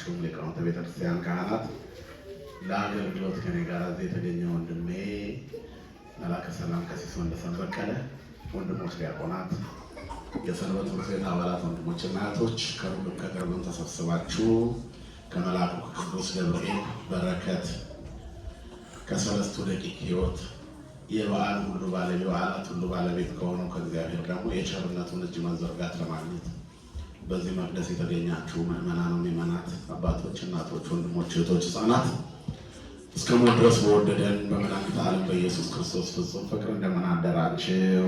ሁላችሁም ሊቃውንተ ቤተክርስቲያን ካህናት፣ ለአገልግሎት ከኔ ጋር እዚህ የተገኘ ወንድሜ መላከ ሰላም ቀሲስ ወንደሰን በቀለ፣ ወንድሞች ዲያቆናት፣ የሰንበት ትምህርት ቤት አባላት፣ ወንድሞችና እህቶች ከሩቅም ከቅርብም ተሰብስባችሁ ከመልአኩ ቅዱስ ገብርኤል በረከት ከሰለስቱ ደቂቅ ሕይወት የበዓል ሁሉ ባለቤት በዓላት ሁሉ ባለቤት ከሆነው ከእግዚአብሔር ደግሞ የቸርነቱን እጅ መዘርጋት ለማግኘት በዚህ መቅደስ የተገኛችሁ ምእመናን፣ ምእመናት፣ አባቶች፣ እናቶች፣ ወንድሞች፣ እህቶች፣ ሕፃናት እስከ ሞት ድረስ በወደደን በመድኃኒተ ዓለም በኢየሱስ ክርስቶስ ፍጹም ፍቅር እንደምን አደራችሁ?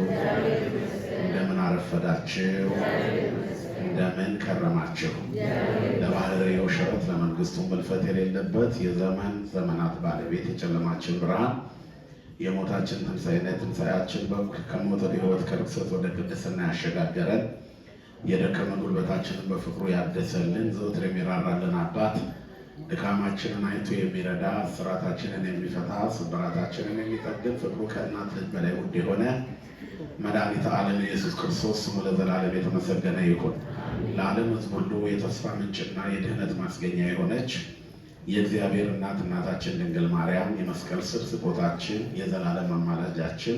እንደምን አረፈዳችሁ? እንደምን ከረማችሁ? ለባህርይው ሽረት ለመንግስቱ መልፈት የሌለበት የዘመን ዘመናት ባለቤት የጨለማችን ብርሃን የሞታችን ትንሣኤና የትንሣኤያችን ከሞት ወደ ሕይወት ከርክሰት ወደ ቅድስና ያሸጋገረን የደከመ ጉልበታችንን በፍቅሩ ያደሰልን ዘወትር የሚራራልን አባት ድካማችንን አይቶ የሚረዳ ስራታችንን የሚፈታ ስብራታችንን የሚጠግን ፍቅሩ ከእናት ልጅ በላይ ውድ የሆነ መድኃኒተ ዓለም ኢየሱስ ክርስቶስ ስሙ ለዘላለም የተመሰገነ ይሁን። ለዓለም ሕዝብ ሁሉ የተስፋ ምንጭና የድህነት ማስገኛ የሆነች የእግዚአብሔር እናታችን ድንግል ማርያም የመስቀል ስር ስጦታችን የዘላለም አማላጃችን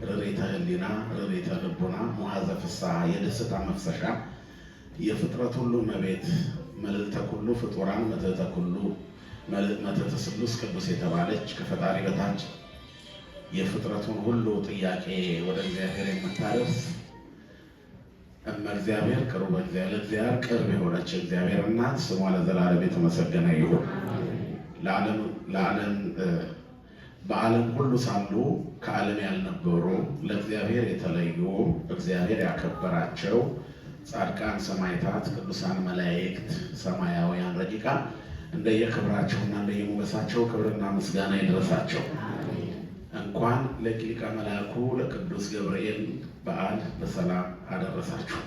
ርሬተ ሕሊና ርሬተ ልቡና ሙሐዘ ፍስሐ የደስታ መፍሰሻ የፍጥረት ሁሉ እመቤት መልዕልተ ኩሉ ፍጡራን መትሕተ ኩሉ መትሕተ ስሉስ ቅዱስ የተባለች ከፈጣሪ በታች የፍጥረቱን ሁሉ ጥያቄ ወደ እግዚአብሔር የምታደርስ እመ እግዚአብሔር ቅርበ እግዚአብሔር ቅርብ የሆነች እግዚአብሔር እናት ስሟ ለዘላለም የተመሰገነ ይሁን። በዓለም ሁሉ ሳሉ ከዓለም ያልነበሩ ለእግዚአብሔር የተለዩ እግዚአብሔር ያከበራቸው ጻድቃን፣ ሰማዕታት፣ ቅዱሳን መላእክት፣ ሰማያውያን ረቂቃን እንደየክብራቸውና እንደየሞገሳቸው ክብርና ምስጋና ይድረሳቸው። እንኳን ለሊቀ መላኩ ለቅዱስ ገብርኤል በዓል በሰላም አደረሳችሁ።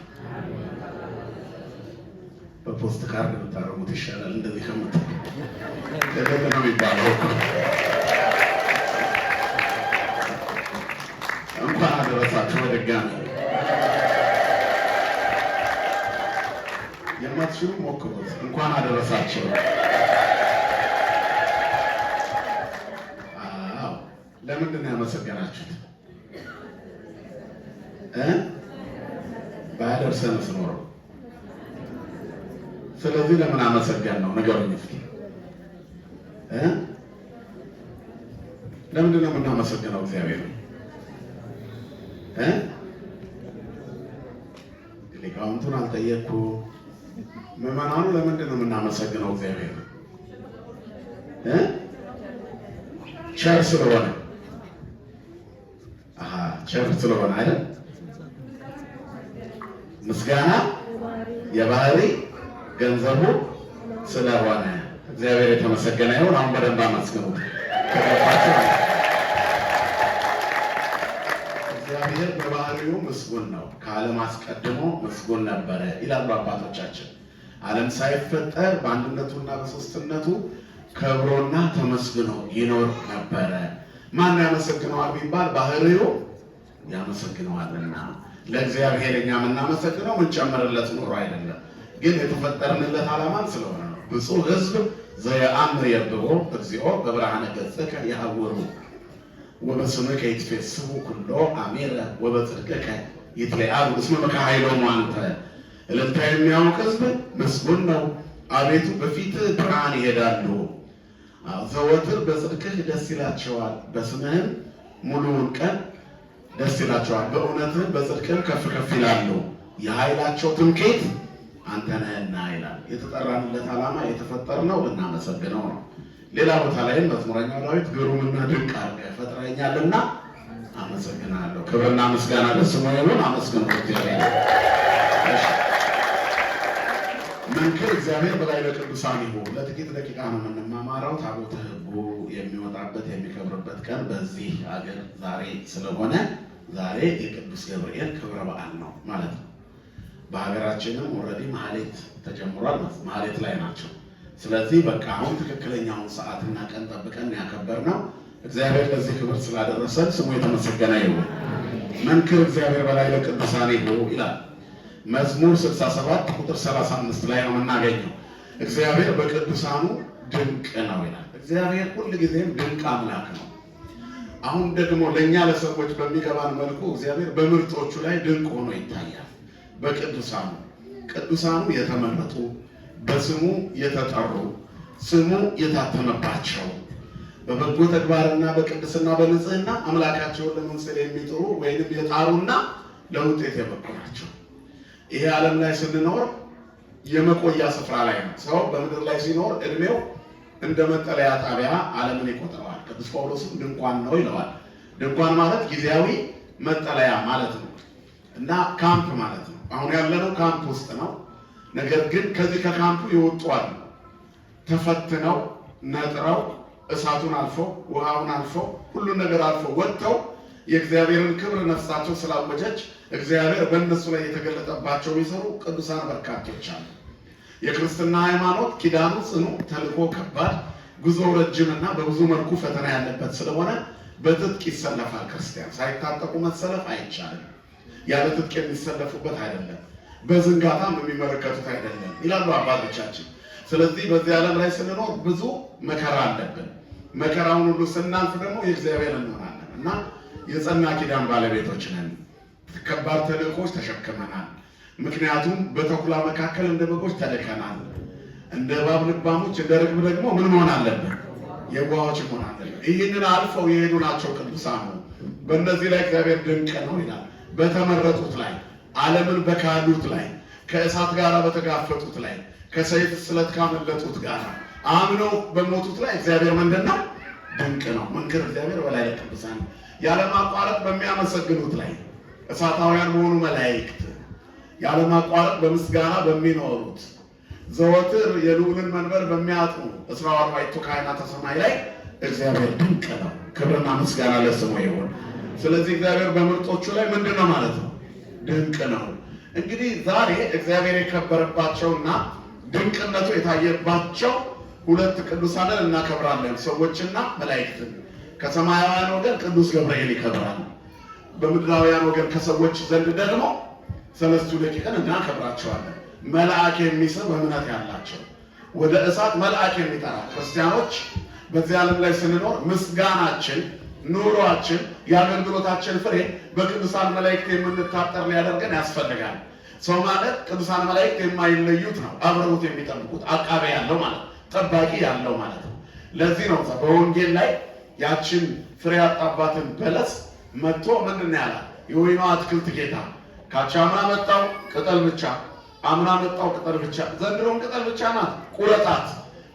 በፖስት ካርድ ብታረጉት ይሻላል እንደዚህ ከምትደረግ ነው የሚባለው። እንኳን አደረሳችሁ በድጋሚ። የማትችሉ ሞክሩት። እንኳን አደረሳችሁ። ለምንድን ነው ያመሰገናችሁት? ባያደርሰን ስኖረው። ስለዚህ ለምን አመሰገን ነው ንገሩኝ እስኪ። ለምንድን ነው የምናመሰግነው እግዚአብሔር? ሊቃውንቱን አልጠየቅኩ። ምዕመናኑ ለምንድን ነው የምናመሰግነው እግዚአብሔር? ቸር ስለሆነ ቸር ስለሆነ አይደል? ምስጋና የባህሪ ገንዘቡ ስለሆነ እግዚአብሔር የተመሰገነ ይሁን። አሁን በደንብ አመስግኑት። እግዚአብሔር በባህሪው ምስጉን ነው። ከዓለም አስቀድሞ ምስጉን ነበረ ይላሉ አባቶቻችን። ዓለም ሳይፈጠር በአንድነቱና በሦስትነቱ ከብሮና ተመስግኖ ይኖር ነበረ። ማን ያመሰግነዋል ቢባል ባህሪው ያመሰግነዋልና። ለእግዚአብሔር እኛ የምናመሰግነው ምንጨምርለት ኖሮ አይደለም፣ ግን የተፈጠርንለት ዓላማን ስለሆነ ነው። ብፁዕ ሕዝብ ዘየአምር የብቦ እግዚኦ በብርሃነ ገጽከ ያዕውሩ ወበስምከ ይትፌስሑ ኩሎ አሜረ ወበጽድቅከ ይትለዓሉ እስመ በከኃይሎሙ አንተ። እልልታ የሚያውቅ ሕዝብ ምስጉን ነው። አቤቱ በፊትህ ብርሃን ይሄዳሉ። ዘወትር በጽድቅህ ደስ ይላቸዋል። በስምህም ሙሉውን ቀን ደስ ይላቸዋል። በእውነትህ በጽድቅህም ከፍ ከፍ ይላሉ። የኃይላቸው ትምክህት አንተ ነህና ይላል። የተጠራንለት ዓላማ የተፈጠርነው ልናመሰግነው ነው። ሌላ ቦታ ላይም መዝሙረኛው ዳዊት ግሩምና ድንቅ አድርገህ ፈጥረኸኛልና አመሰግናለሁ። ክብርና ምስጋና ለስሙ ይሁን። አመስግኑ እግዚአብሔር። መንክር እግዚአብሔር በላይ ለቅዱሳን ይሁን። ለጥቂት ደቂቃ ነው የምንማማረው። ታቦተ ሕጉ የሚወጣበት የሚከብርበት ቀን በዚህ ሀገር ዛሬ ስለሆነ ዛሬ የቅዱስ ገብርኤል ክብረ በዓል ነው ማለት ነው። በሀገራችንም ኦልሬዲ ማህሌት ተጀምሯል። ማህሌት ላይ ናቸው። ስለዚህ በቃ አሁን ትክክለኛውን ሰዓትና ቀን ጠብቀን ያከበርነው እግዚአብሔር ለዚህ ክብር ስላደረሰን ስሙ የተመሰገነ ይሁን። መንክር እግዚአብሔር በላይ ለቅዱሳን ይሁን ይላል መዝሙር 67 ቁጥር 35 ላይ ነው የምናገኘው። እግዚአብሔር በቅዱሳኑ ድንቅ ነው ይላል። እግዚአብሔር ሁልጊዜም ድንቅ አምላክ ነው። አሁን ደግሞ ለእኛ ለሰዎች በሚገባን መልኩ እግዚአብሔር በምርጦቹ ላይ ድንቅ ሆኖ ይታያል። በቅዱሳኑ ቅዱሳኑ የተመረጡ በስሙ የተጠሩ ስሙ የታተመባቸው በበጎ ተግባርና በቅድስና በንጽህና አምላካቸውን ለመምሰል የሚጥሩ ወይንም የጣሩና ለውጤት የበቁ ናቸው። ይሄ ዓለም ላይ ስንኖር የመቆያ ስፍራ ላይ ነው። ሰው በምድር ላይ ሲኖር እድሜው እንደ መጠለያ ጣቢያ ዓለምን ይቆጥረዋል። ቅዱስ ጳውሎስም ድንኳን ነው ይለዋል። ድንኳን ማለት ጊዜያዊ መጠለያ ማለት ነው እና ካምፕ ማለት ነው። አሁን ያለነው ካምፕ ውስጥ ነው። ነገር ግን ከዚህ ከካምፑ ይወጡ አሉ። ተፈትነው ነጥረው እሳቱን አልፈው ውሃውን አልፈው ሁሉን ነገር አልፈው ወጥተው የእግዚአብሔርን ክብር ነፍሳቸው ስላወጀች እግዚአብሔር በእነሱ ላይ የተገለጠባቸው የሚሰሩ ቅዱሳን በርካቶች አሉ። የክርስትና ሃይማኖት ኪዳኑ ጽኑ፣ ተልእኮ ከባድ፣ ጉዞ ረጅምና በብዙ መልኩ ፈተና ያለበት ስለሆነ በትጥቅ ይሰለፋል። ክርስቲያን ሳይታጠቁ መሰለፍ አይቻልም። ያለ ትጥቅ የሚሰለፉበት አይደለም፣ በዝንጋታም የሚመለከቱት አይደለም ይላሉ አባቶቻችን። ስለዚህ በዚህ ዓለም ላይ ስንኖር ብዙ መከራ አለብን። መከራውን ሁሉ ስናልፍ ደግሞ የእግዚአብሔር እንሆናለን እና የጸና ኪዳን ባለቤቶች ነን። ከባድ ተልእኮች ተሸክመናል። ምክንያቱም በተኩላ መካከል እንደ በጎች ተልከናል። እንደ እባብ ልባሞች እንደ ርግብ ደግሞ ምን መሆን አለብን? የዋሆች መሆን አለብን። ይህንን አልፈው የሄዱ ናቸው ቅዱሳኑ። በእነዚህ ላይ እግዚአብሔር ድንቅ ነው ይላል። በተመረጡት ላይ፣ ዓለምን በካዱት ላይ፣ ከእሳት ጋር በተጋፈጡት ላይ፣ ከሰይፍ ስለት ካመለጡት ጋር አምነው በሞቱት ላይ እግዚአብሔር ምንድን ነው? ድንቅ ነው። መንክር እግዚአብሔር በላይ ቅዱሳን ያለማቋረጥ በሚያመሰግኑት ላይ እሳታውያን በሆኑ መላእክት ያለማቋረጥ በምስጋና በሚኖሩት ዘወትር የልዑልን መንበር በሚያጥኑ እስራ አርባዕቱ ካህናተ ሰማይ ላይ እግዚአብሔር ድንቅ ነው። ክብርና ምስጋና ለስሙ ይሁን። ስለዚህ እግዚአብሔር በምርጦቹ ላይ ምንድን ነው ማለት ነው? ድንቅ ነው። እንግዲህ ዛሬ እግዚአብሔር የከበረባቸውና ድንቅነቱ የታየባቸው ሁለት ቅዱሳንን እናከብራለን፣ ሰዎችና መላእክትን። ከሰማያውያን ወገን ቅዱስ ገብርኤል ይከብራል። በምድራውያን ወገን ከሰዎች ዘንድ ደግሞ ሰለስቱ ደቂቅን እናከብራቸዋለን። መልአክ የሚስብ እምነት ያላቸው ወደ እሳት መልአክ የሚጠራ ክርስቲያኖች በዚህ ዓለም ላይ ስንኖር ምስጋናችን፣ ኑሯችን፣ የአገልግሎታችን ፍሬ በቅዱሳን መላእክት የምንታጠር ሊያደርገን ያስፈልጋል። ሰው ማለት ቅዱሳን መላእክት የማይለዩት ነው። አብረውት የሚጠብቁት አቃቤ ያለው ማለት ጠባቂ ያለው ማለት ነው። ለዚህ ነው በወንጌል ላይ ያችን ፍሬ ያጣባትን በለስ መጥቶ ምንድን ነው ያላት? የወይኗ አትክልት ጌታ ካቻምና መጣው ቅጠል ብቻ፣ አምና መጣው ቅጠል ብቻ፣ ዘንድሮም ቅጠል ብቻ ናት፣ ቁረጣት፣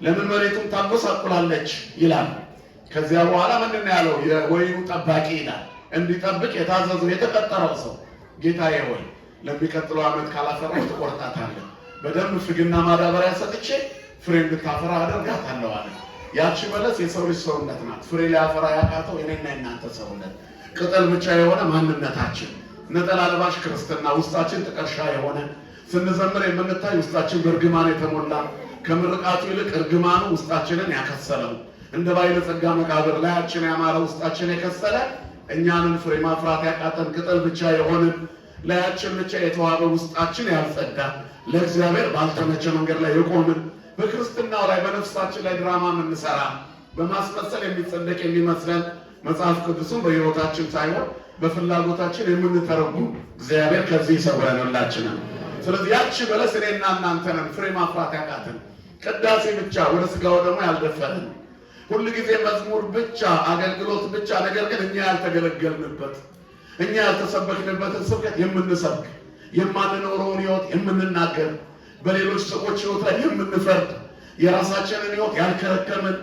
ለምን መሬቱን ታጎሳቁላለች ይላል። ከዚያ በኋላ ምንድን ነው ያለው? የወይኑ ጠባቂ ይላል እንዲጠብቅ የታዘዘው የተቀጠረው ሰው ጌታዬ ሆይ ለሚቀጥለው ዓመት ካላፈራች ትቆርጣታለህ፣ በደንብ ፍግና ማዳበሪያ ሰጥቼ ፍሬ እንድታፈራ አደርጋታለሁ አለ። ያቺ በለስ የሰው ልጅ ሰውነት ናት። ፍሬ ሊያፈራ ያቃተው የኔና የናንተ ሰውነት፣ ቅጠል ብቻ የሆነ ማንነታችን፣ ነጠላ ለባሽ ክርስትና፣ ውስጣችን ጥቀርሻ የሆነ ስንዘምር የምንታይ ውስጣችን በእርግማን የተሞላ ከምርቃቱ ይልቅ እርግማኑ ውስጣችንን ያከሰለው እንደ ባለጸጋ መቃብር ላያችን ያማረ ውስጣችን የከሰለ እኛንን ፍሬ ማፍራት ያቃተን ቅጠል ብቻ የሆንን ላያችን ብቻ የተዋበ ውስጣችን ያልጸዳ ለእግዚአብሔር ባልተመቸ መንገድ ላይ የቆምን በክርስትናው ላይ በነፍሳችን ላይ ድራማ የምንሰራ በማስመሰል የሚጸደቅ የሚመስለን መጽሐፍ ቅዱስን በሕይወታችን ሳይሆን በፍላጎታችን የምንተረጉም እግዚአብሔር ከዚህ ይሰውረን ሁላችንን። ስለዚህ ያቺ በለስ እኔና እናንተ ነን፣ ፍሬ ማፍራት ያቃተን፣ ቅዳሴ ብቻ ወደ ሥጋው ደግሞ ያልደፈርን፣ ሁል ጊዜ መዝሙር ብቻ አገልግሎት ብቻ፣ ነገር ግን እኛ ያልተገለገልንበት እኛ ያልተሰበክንበትን ስብከት የምንሰብክ የማንኖረውን ሕይወት የምንናገር በሌሎች ሰዎች ሕይወት ላይ የምንፈርድ የራሳችንን ሕይወት ያልከረከምን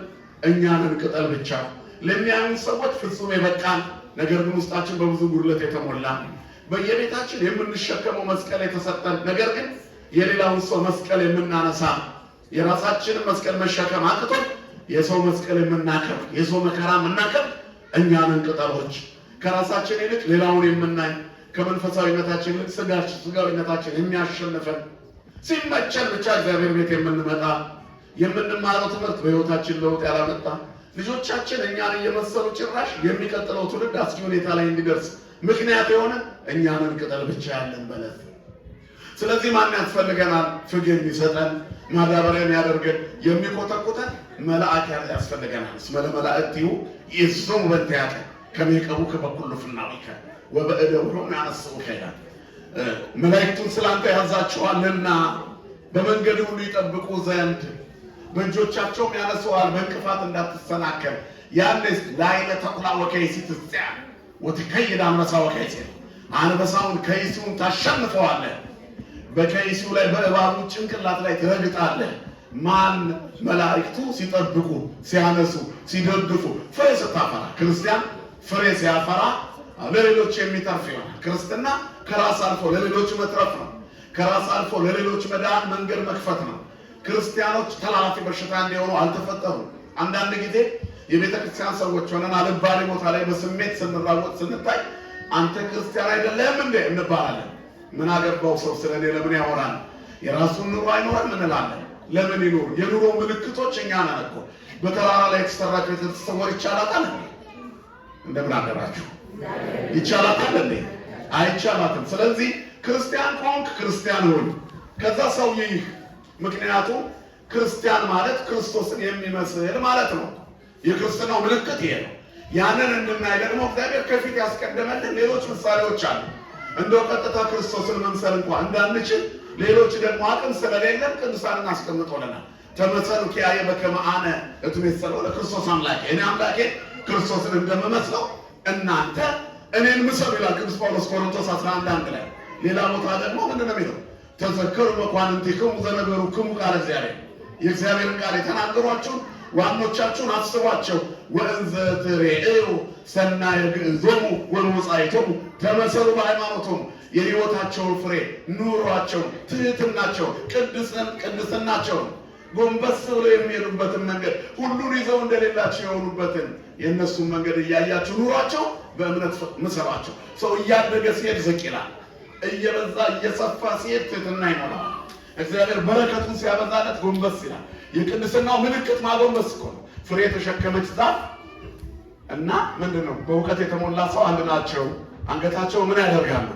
እኛንን ቅጠል ብቻ ለሚያዩን ሰዎች ፍጹም የበቃን ነገር ግን ውስጣችን በብዙ ጉድለት የተሞላ በየቤታችን የምንሸከመው መስቀል የተሰጠን ነገር ግን የሌላውን ሰው መስቀል የምናነሳ የራሳችንን መስቀል መሸከም አቅቶን የሰው መስቀል የምናከብር የሰው መከራ የምናከብር እኛንን ቅጠሎች ከራሳችን ይልቅ ሌላውን የምናይ ከመንፈሳዊነታችን ይልቅ ስጋዊነታችን የሚያሸንፈን ሲመቸን ብቻ እግዚአብሔር ቤት የምንመጣ የምንማረው ትምህርት በሕይወታችን ለውጥ ያላመጣ ልጆቻችን እኛን እየመሰሉ ጭራሽ የሚቀጥለው ትውልድ አስጊ ሁኔታ ላይ እንዲደርስ ምክንያት የሆነ እኛንን ቅጠል ብቻ ያለን በለስ። ስለዚህ ማን ያስፈልገናል? ፍግ የሚሰጠን ማዳበሪያን ያደርገን የሚቆጠቁጠን መልአክ ያስፈልገናል። እስመ ለመላእክቲሁ ይእዝዞሙ በእንቲአከ ከመ ይቀቡከ በኩሉ ፍናዊከ ወበእደዊሆሙ ያነሥኡከ ይላል። መላእክቱን ስላንተ ያዛቸዋልና በመንገድ ሁሉ ይጠብቁ ዘንድ በእጆቻቸውም ያነሱሃል በእንቅፋት እንዳትሰናከል። ያንስ ላዕለ ተኩላ ወከይሲ ትጽያ ወትከይድ አንበሳ ወከይሲ አንበሳውን ከይሲውን ታሸንፈዋለህ። በከይሲው ላይ በእባቡ ጭንቅላት ላይ ትረግጣለህ። ማን? መላእክቱ ሲጠብቁ ሲያነሱ ሲደግፉ ፍሬ ስታፈራ። ክርስቲያን ፍሬ ሲያፈራ ለሌሎች የሚተርፍ ይሆናል። ክርስትና ከራስ አልፎ ለሌሎች መትረፍ ነው። ከራስ አልፎ ለሌሎች መዳን መንገድ መክፈት ነው። ክርስቲያኖች ተላላፊ በሽታ እንዲሆኑ አልተፈጠሩም። አንዳንድ ጊዜ የቤተ ክርስቲያን ሰዎች ሆነን አልባሌ ቦታ ላይ በስሜት ስንራወጥ ስንታይ አንተ ክርስቲያን አይደለም እንዴ እንባላለን። ምን አገባው ሰው ስለኔ ለምን ያወራል? የራሱን ኑሮ አይኖርም እንላለን። ለምን ይኖር? የኑሮ ምልክቶች እኛ ነን እኮ። በተራራ ላይ የተሰራ ከተሰወር ይቻላታል እንዴ? እንደምን አደራችሁ? ይቻላታል እንዴ? አይቻላትም። ስለዚህ ክርስቲያን ከሆንክ ክርስቲያን ሁን። ከዛ ሰው ይህ ምክንያቱም ክርስቲያን ማለት ክርስቶስን የሚመስል ማለት ነው። የክርስትናው ምልክት ይሄ ነው። ያንን እንድናይ ደግሞ እግዚአብሔር ከፊት ያስቀደመልን ሌሎች ምሳሌዎች አሉ። እንደው ቀጥታ ክርስቶስን መምሰል እንኳን እንዳንችል ሌሎች ደግሞ አቅም ስለሌለን ቅዱሳንን አስቀምጦልናል። ተመሰሉ ኪያየ በከመ አነ እትሜሰሎ ለክርስቶስ አምላኬ፣ እኔ አምላኬ ክርስቶስን እንደምመስለው እናንተ እኔን ምሰሉ ይላል ቅዱስ ጳውሎስ ቆሮንቶስ 11:1 ላይ። ሌላ ቦታ ደግሞ ምንድን ነው የሚለው? ተዘከሩ መኳንንቲክሙ ዘነገሩክሙ ቃለ እግዚአብሔር፣ የእግዚአብሔርን ቃል የተናገሯችሁን ዋኖቻችሁን አስቧቸው። ወእንዘ ትሬእዩ ሰናየ ግዕዞሙ ወመጻእቶሙ ተመሰሉ በሃይማኖቶሙ፣ የሕይወታቸውን ፍሬ ኑሯቸውን፣ ትህትናቸውን፣ ቅድስናቸውን ጎንበስ ብለው የሚሄዱበትን መንገድ ሁሉን ይዘው እንደሌላቸው የሆኑበትን የእነሱን መንገድ እያያችሁ ኑሯቸው፣ በእምነት ምሰሏቸው። ሰው እያደገ ሲሄድ ዝቅ ይላል። እየበዛ እየሰፋ ሲሄድ ትህትና ይኖረዋል። እግዚአብሔር በረከቱን ሲያበዛለት ጎንበስ ይላል። የቅድስናው ምልክት ማጎንበስ እኮ ነው። ፍሬ የተሸከመች ዛፍ እና ምንድን ነው? በእውቀት የተሞላ ሰው አንድ ናቸው። አንገታቸው ምን ያደርጋሉ?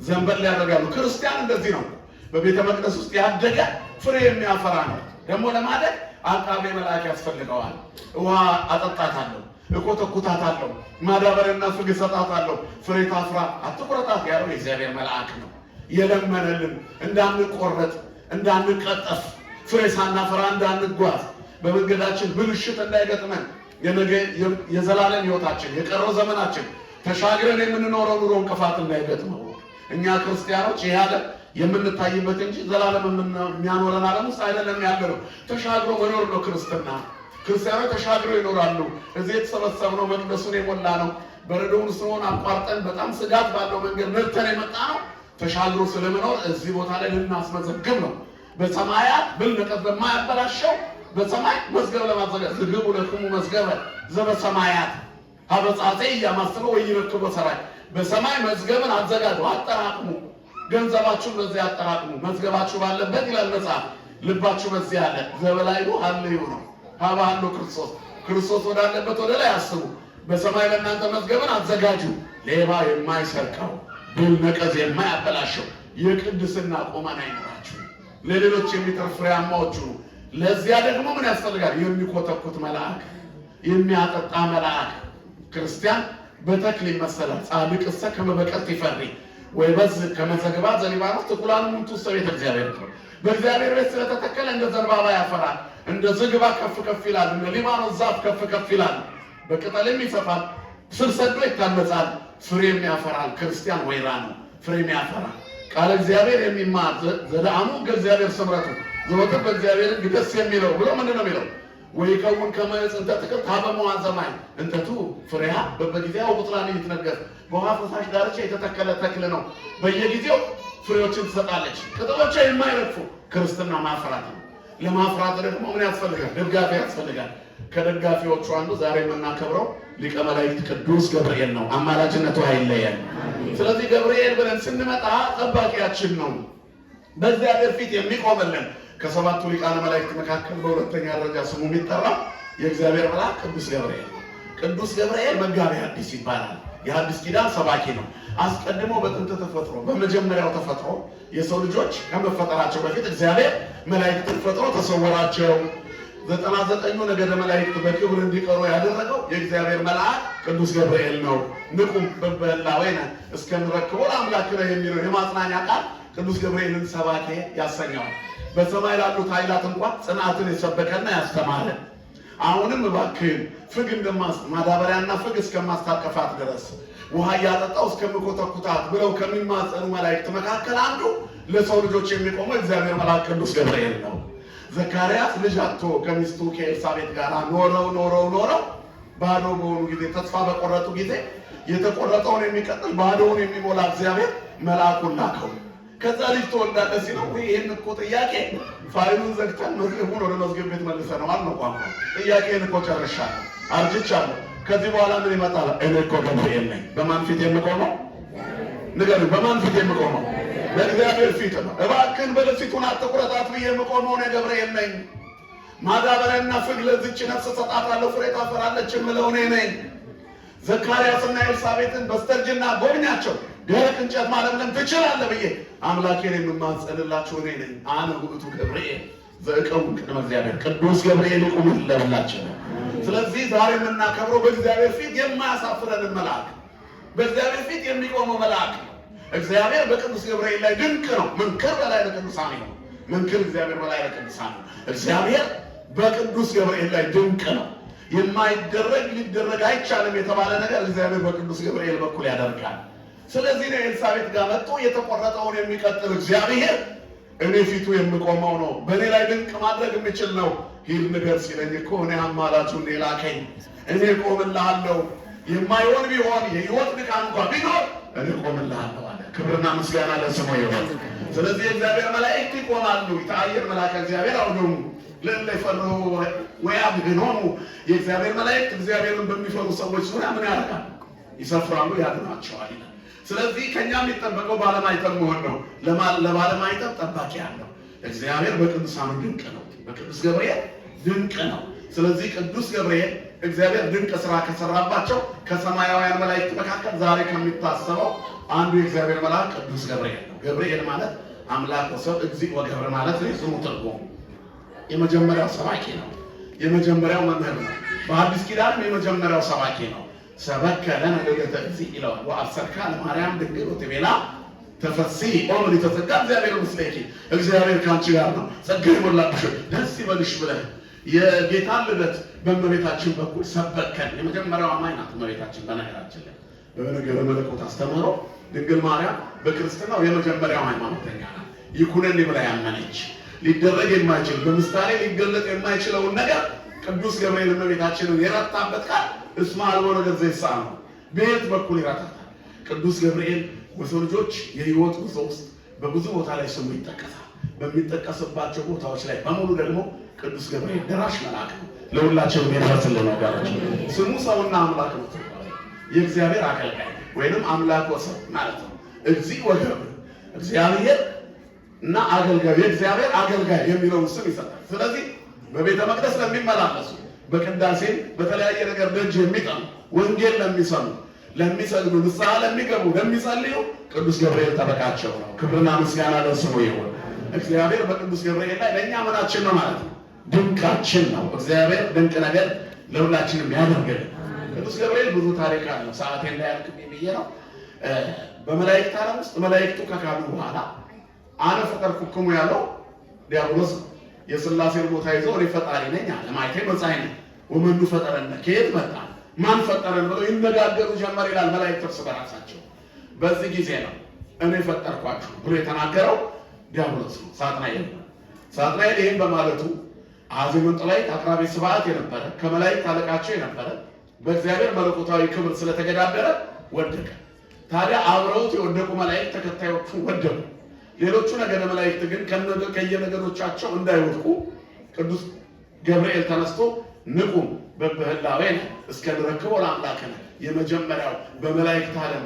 ዘንበል ያደርጋሉ። ክርስቲያን እንደዚህ ነው። በቤተ መቅደስ ውስጥ ያደገ ፍሬ የሚያፈራ ነው። ደግሞ ለማደግ አቃቤ መልአክ ያስፈልገዋል። ውሃ አጠጣታለሁ፣ እኮተኩታታለሁ፣ ማዳበሪያና ፍግ እሰጣታለሁ፣ ፍሬ ታፍራ አትቁረጣት ያለው የእግዚአብሔር መልአክ ነው። የለመነልን እንዳንቆረጥ እንዳንቀጠፍ ፍሬ ሳናፈራ እንዳንጓዝ በመንገዳችን ብልሽት እንዳይገጥመን የነገ የዘላለም ሕይወታችን የቀረው ዘመናችን ተሻግረን የምንኖረው ኑሮ እንቅፋት እንዳይገጥመው እኛ ክርስቲያኖች ይህ ዓለም የምንታይበት እንጂ ዘላለም የሚያኖረን ዓለም ውስጥ አይደለም ያለነው። ተሻግሮ መኖር ነው ክርስትና። ክርስቲያኖች ተሻግረው ይኖራሉ። እዚህ የተሰበሰብነው መቅደሱን የሞላ ነው። በረዶውን ስሆን አቋርጠን በጣም ስጋት ባለው መንገድ ነርተን የመጣ ነው። ተሻግሮ ስለመኖር እዚህ ቦታ ላይ ልናስመዘግብ ነው። በሰማያት ብል ነቀዝ በማያበላሸው በሰማይ መዝገብ ለማዘጋጀት ዝግቡ ለክሙ መዝገበ ዘበሰማያት ሀበጻጼ እያማስበው ወይረክቦ ሰራይ በሰማይ መዝገብን አዘጋጁ፣ አጠራቅሙ፣ ገንዘባችሁን በዚህ አጠራቅሙ። መዝገባችሁ ባለበት ይላል መጽሐፍ፣ ልባችሁ በዚህ አለ። ዘበላይሉ ሀልዩ ነው ሀባሉ ክርስቶስ፣ ክርስቶስ ወዳለበት ወደ ላይ አስቡ። በሰማይ ለእናንተ መዝገብን አዘጋጁ፣ ሌባ የማይሰርቀው ብል ነቀዝ የማያበላሸው የቅድስና ቁመና ይኖራችሁ፣ ለሌሎች የሚተርፍ ፍሬያማዎቹ። ለዚያ ደግሞ ምን ያስፈልጋል? የሚኮተኩት መልአክ፣ የሚያጠጣ መልአክ። ክርስቲያን በተክል ይመሰላል። ጻድቅሰ ከመ በቀስት ይፈሪ ወይበዝ ከመ ዘግባ ዘሊባኖስ ትኩላን ሙንቱ ቤተ እግዚአብሔር ነው። በእግዚአብሔር ቤት ስለተተከለ እንደ ዘንባባ ያፈራል፣ እንደ ዝግባ ከፍ ከፍ ይላል፣ እንደ ሊባኖስ ዛፍ ከፍ ከፍ ይላል፣ በቅጠልም ይሰፋል፣ ስር ሰዶ ይታነጻል፣ ፍሬም ያፈራል። ክርስቲያን ወይራ ነው፣ ፍሬም ያፈራል። ቃለ እግዚአብሔር የሚማር ዘዳአሙ ከእግዚአብሔር ስምረቱ ዘወትር በእግዚአብሔር ሕግ ደስ የሚለው ብሎ ምንድን ነው የሚለው? ወይከውን ከመ ዕፅ እንተ ትክል ሀበመዋ ዘማይ እንተቱ ፍሬሃ በበጊዜው ቁጥራን ይትነገር። በውሃ ፈሳሽ ዳርቻ የተተከለ ተክል ነው። በየጊዜው ፍሬዎችን ትሰጣለች። ቅጠሎቿ የማይረግፉ። ክርስትና ማፍራት ነው። ለማፍራት ደግሞ ምን ያስፈልጋል? ደጋፊ ያስፈልጋል። ከደጋፊዎቹ አንዱ ዛሬ የምናከብረው ሊቀ መላእክት ቅዱስ ገብርኤል ነው። አማላጅነቱ አይለየን። ስለዚህ ገብርኤል ብለን ስንመጣ ጠባቂያችን ነው። በእግዚአብሔር ፊት የሚቆምልን ከሰባቱ ሊቃነ መላእክት መካከል በሁለተኛ ደረጃ ስሙ የሚጠራ የእግዚአብሔር መልአክ ቅዱስ ገብርኤል ነው። ቅዱስ ገብርኤል መጋቤ ሐዲስ ይባላል። የሐዲስ ኪዳን ሰባኪ ነው። አስቀድሞ በጥንት ተፈጥሮ በመጀመሪያው ተፈጥሮ የሰው ልጆች ከመፈጠራቸው በፊት እግዚአብሔር መላእክትን ፈጥሮ ተሰወራቸው። 99 ነገደ መላእክት በክብር እንዲቀሩ ያደረገው የእግዚአብሔር መልአክ ቅዱስ ገብርኤል ነው። ንቁም በበላዌነ እስከንረክቦ ለአምላክነ የሚለው የማጽናኛ ቃል ቅዱስ ገብርኤልን ሰባኬ ያሰኘዋል። በሰማይ ላሉት ኃይላት እንኳን ጽናትን የሰበከና ያስተማረ አሁንም እባክህን ፍግ ማዳበሪያና ፍግ እስከማስታቀፋት ድረስ ውሃ እያጠጣው እስከምኮተኩታት ብለው ከሚማጸኑ መላእክት መካከል አንዱ ለሰው ልጆች የሚቆመው እግዚአብሔር መልአክ ቅዱስ ገብርኤል ነው። ዘካርያስ ልጅ አጥቶ ከሚስቱ ከኤልሳቤጥ ጋር ኖረው ባዶ በሆኑ ጊዜ ተስፋ በቆረጡ ጊዜ የተቆረጠውን የሚቀጥል ባዶውን የሚሞላ እግዚአብሔር መልአኩን ላከው። ከዛ ልጅ ትወልዳለህ ሲለው ይሄን እኮ ጥያቄ ፋይሉን ዘግተን መዝገቡን ወደ መዝገብ ቤት መልሰነዋል ነው ቋንቋ። ጥያቄን እኮ ጨርሻለሁ፣ አርጅቻለሁ። ከዚህ በኋላ ምን ይመጣል? እኔ እኮ ገብርኤል ነኝ። በማን ፊት የምቆመው? ንገሩ። በማን ፊት የምቆመው? በእግዚአብሔር ፊት ነው። እባክህን በለሲቱን አትቁረጣት ብዬ የምቆመው እኔ ገብርኤል ነኝ። ማዳበሪያና ፍግ ለዚች ነፍስ እሰጣታለሁ ፍሬ ታፈራለች የምለው እኔ ነኝ። ዘካርያስና ኤልሳቤጥን በስተርጅና ጎብኛቸው፣ ደረቅ እንጨት ማለምለም ትችላለህ ብዬ አምላኬን የምማጸንላችሁ እኔ ነኝ። አነ ውእቱ ገብርኤል ዘእቀውም ቅድመ እግዚአብሔር። ቅዱስ ገብርኤል ይቁምልን ለሁላችን። ስለዚህ ዛሬ የምናከብረው በእግዚአብሔር ፊት የማያሳፍረንን መልአክ፣ በእግዚአብሔር ፊት የሚቆመው መልአክ ነው። እግዚአብሔር በቅዱስ ገብርኤል ላይ ድንቅ ነው። መንክር በላይ ለቅዱሳን ነው። መንክር እግዚአብሔር በላይ ለቅዱሳን ነው። እግዚአብሔር በቅዱስ ገብርኤል ላይ ድንቅ ነው። የማይደረግ ሊደረግ አይቻልም የተባለ ነገር እግዚአብሔር በቅዱስ ገብርኤል በኩል ያደርጋል። ስለዚህ ነው ኤልሳቤጥ ጋር መጥቶ የተቆረጠውን የሚቀጥል እግዚአብሔር እኔ ፊቱ የምቆመው ነው፣ በእኔ ላይ ድንቅ ማድረግ የምችል ነው። ሂድ ንገር ሲለኝ እኮ እኔ አማላጁን ላከኝ፣ እኔ ቆምልሃለሁ። የማይሆን ቢሆን የህይወት ድካም እንኳ ቢኖር እኔ ቆምልሃለሁ አለ። ክብርና ምስጋና ለስሙ ይሁን። ስለዚህ የእግዚአብሔር መላእክት ይቆማሉ። ይታየር መልአከ እግዚአብሔር አውዶሙ ለእለ ይፈርሁ ወያድኅኖሙ። የእግዚአብሔር መላእክት እግዚአብሔርን በሚፈሩ ሰዎች ዙሪያ ምን ያደርጋሉ? ይሰፍራሉ፣ ያድናቸዋል። ስለዚህ ከኛ የሚጠበቀው ባለማይተም መሆን ነው። ለባለማይተም ጠባቂ ያለው እግዚአብሔር በቅዱሳኑ ድንቅ ነው። በቅዱስ ገብርኤል ድንቅ ነው። ስለዚህ ቅዱስ ገብርኤል እግዚአብሔር ድንቅ ስራ ከሰራባቸው ከሰማያውያን መላእክት መካከል ዛሬ ከሚታሰበው አንዱ የእግዚአብሔር መልአክ ቅዱስ ገብርኤል ነው። ገብርኤል ማለት አምላክ ወሰብ እግዚእ ወገብር ማለት ነው። የስሙ ትርጉም የመጀመሪያው ሰባኪ ነው። የመጀመሪያው መምህር ነው። በአዲስ ኪዳንም የመጀመሪያው ሰባኪ ነው። ሰበከ ለነ ልደተ እግዚእ ይለዋል። ወአብሰርካ ለማርያም ድንግል ወትቤላ ተፈሥሒ ኦ ምልዕተ ጸጋ እግዚአብሔር ምስሌኪ። እግዚአብሔር ከአንቺ ጋር ነው፣ ጸጋ ይሞላብሽ፣ ደስ ይበልሽ ብለህ የጌታን ልደት በእመቤታችን በኩል ሰበከን። የመጀመሪያው አማኝ ናት እመቤታችን። በነገራችን ላይ በነገረ መለኮት አስተምህሮ ድንግል ማርያም በክርስትናው የመጀመሪያው ሃይማኖተኛ ናት። ይኩነኒ ብላ ያመነች፣ ሊደረግ የማይችል በምሳሌ ሊገለጥ የማይችለውን ነገር ቅዱስ ገብርኤል እመቤታችንን የረታበት ቃል እስመ አልቦ ነገር ዘይሳነው ነው። በየት በኩል ይረታታል? ቅዱስ ገብርኤል በሰው ልጆች የህይወት ጉዞ ውስጥ በብዙ ቦታ ላይ ስሙ ይጠቀሳል። በሚጠቀስባቸው ቦታዎች ላይ በሙሉ ደግሞ ቅዱስ ገብርኤል ደራሽ መልአክ ነው። ለሁላችንም የሚደርስልን ወጋሮች ስሙ ሰውና አምላክ ነው። የእግዚአብሔር አገልጋይ ወይንም አምላክ ወሰብ ማለት ነው። እግዚእ ወገብር እግዚአብሔር እና አገልጋይ፣ የእግዚአብሔር አገልጋይ የሚለውን ስም ይሰጣል። ስለዚህ በቤተ መቅደስ ለሚመላለሱ፣ በቅዳሴ በተለያየ ነገር ደጅ የሚጠኑ፣ ወንጌል ለሚሰሙ፣ ለሚሰግዱ፣ ንስሐ ለሚገቡ፣ ለሚጸልዩ ቅዱስ ገብርኤል ጠበቃቸው ነው። ክብርና ምስጋና ለስሙ ይሁን። እግዚአብሔር በቅዱስ ገብርኤል ላይ ለእኛ ምናችን ነው ማለት ነው? ድንቃችን ነው። እግዚአብሔር ድንቅ ነገር ለሁላችንም ያደርግልን። ቅዱስ ገብርኤል ብዙ ታሪክ አለው። ሰዓቴ እንዳያልቅብኝ ብዬ ነው። በመላእክት ዓለም ውስጥ መላእክቱ ከካዱ በኋላ አነ ፈጠርኩክሙ ያለው ዲያብሎስ ነው። የሥላሴን ቦታ ይዞ እኔ ፈጣሪ ነኝ አለ። ማይቴ መጻይ ነኝ ወመኑ ፈጠረነ፣ ከየት መጣ ማን ፈጠረን ብለው ይነጋገሩ ጀመር ይላል መላእክት እርስ በራሳቸው። በዚህ ጊዜ ነው እኔ ፈጠርኳችሁ ብሎ የተናገረው ዲያብሎስ ነው። ሳጥናኤል ይህን በማለቱ አሐዜ መንጦላዕት አቅራቤ ስብሐት የነበረ ከመላእክት አለቃቸው የነበረ በእግዚአብሔር መለኮታዊ ክብር ስለተገዳደረ ወደቀ። ታዲያ አብረውት የወደቁ መላእክት ተከታዮቹ ወደቁ። ሌሎቹ ነገደ መላእክት ግን ከየነገዶቻቸው እንዳይወድቁ ቅዱስ ገብርኤል ተነስቶ ንቁም በበህላዌነ እስከንረክቦ ለአምላክነ፣ የመጀመሪያው በመላእክት ዓለም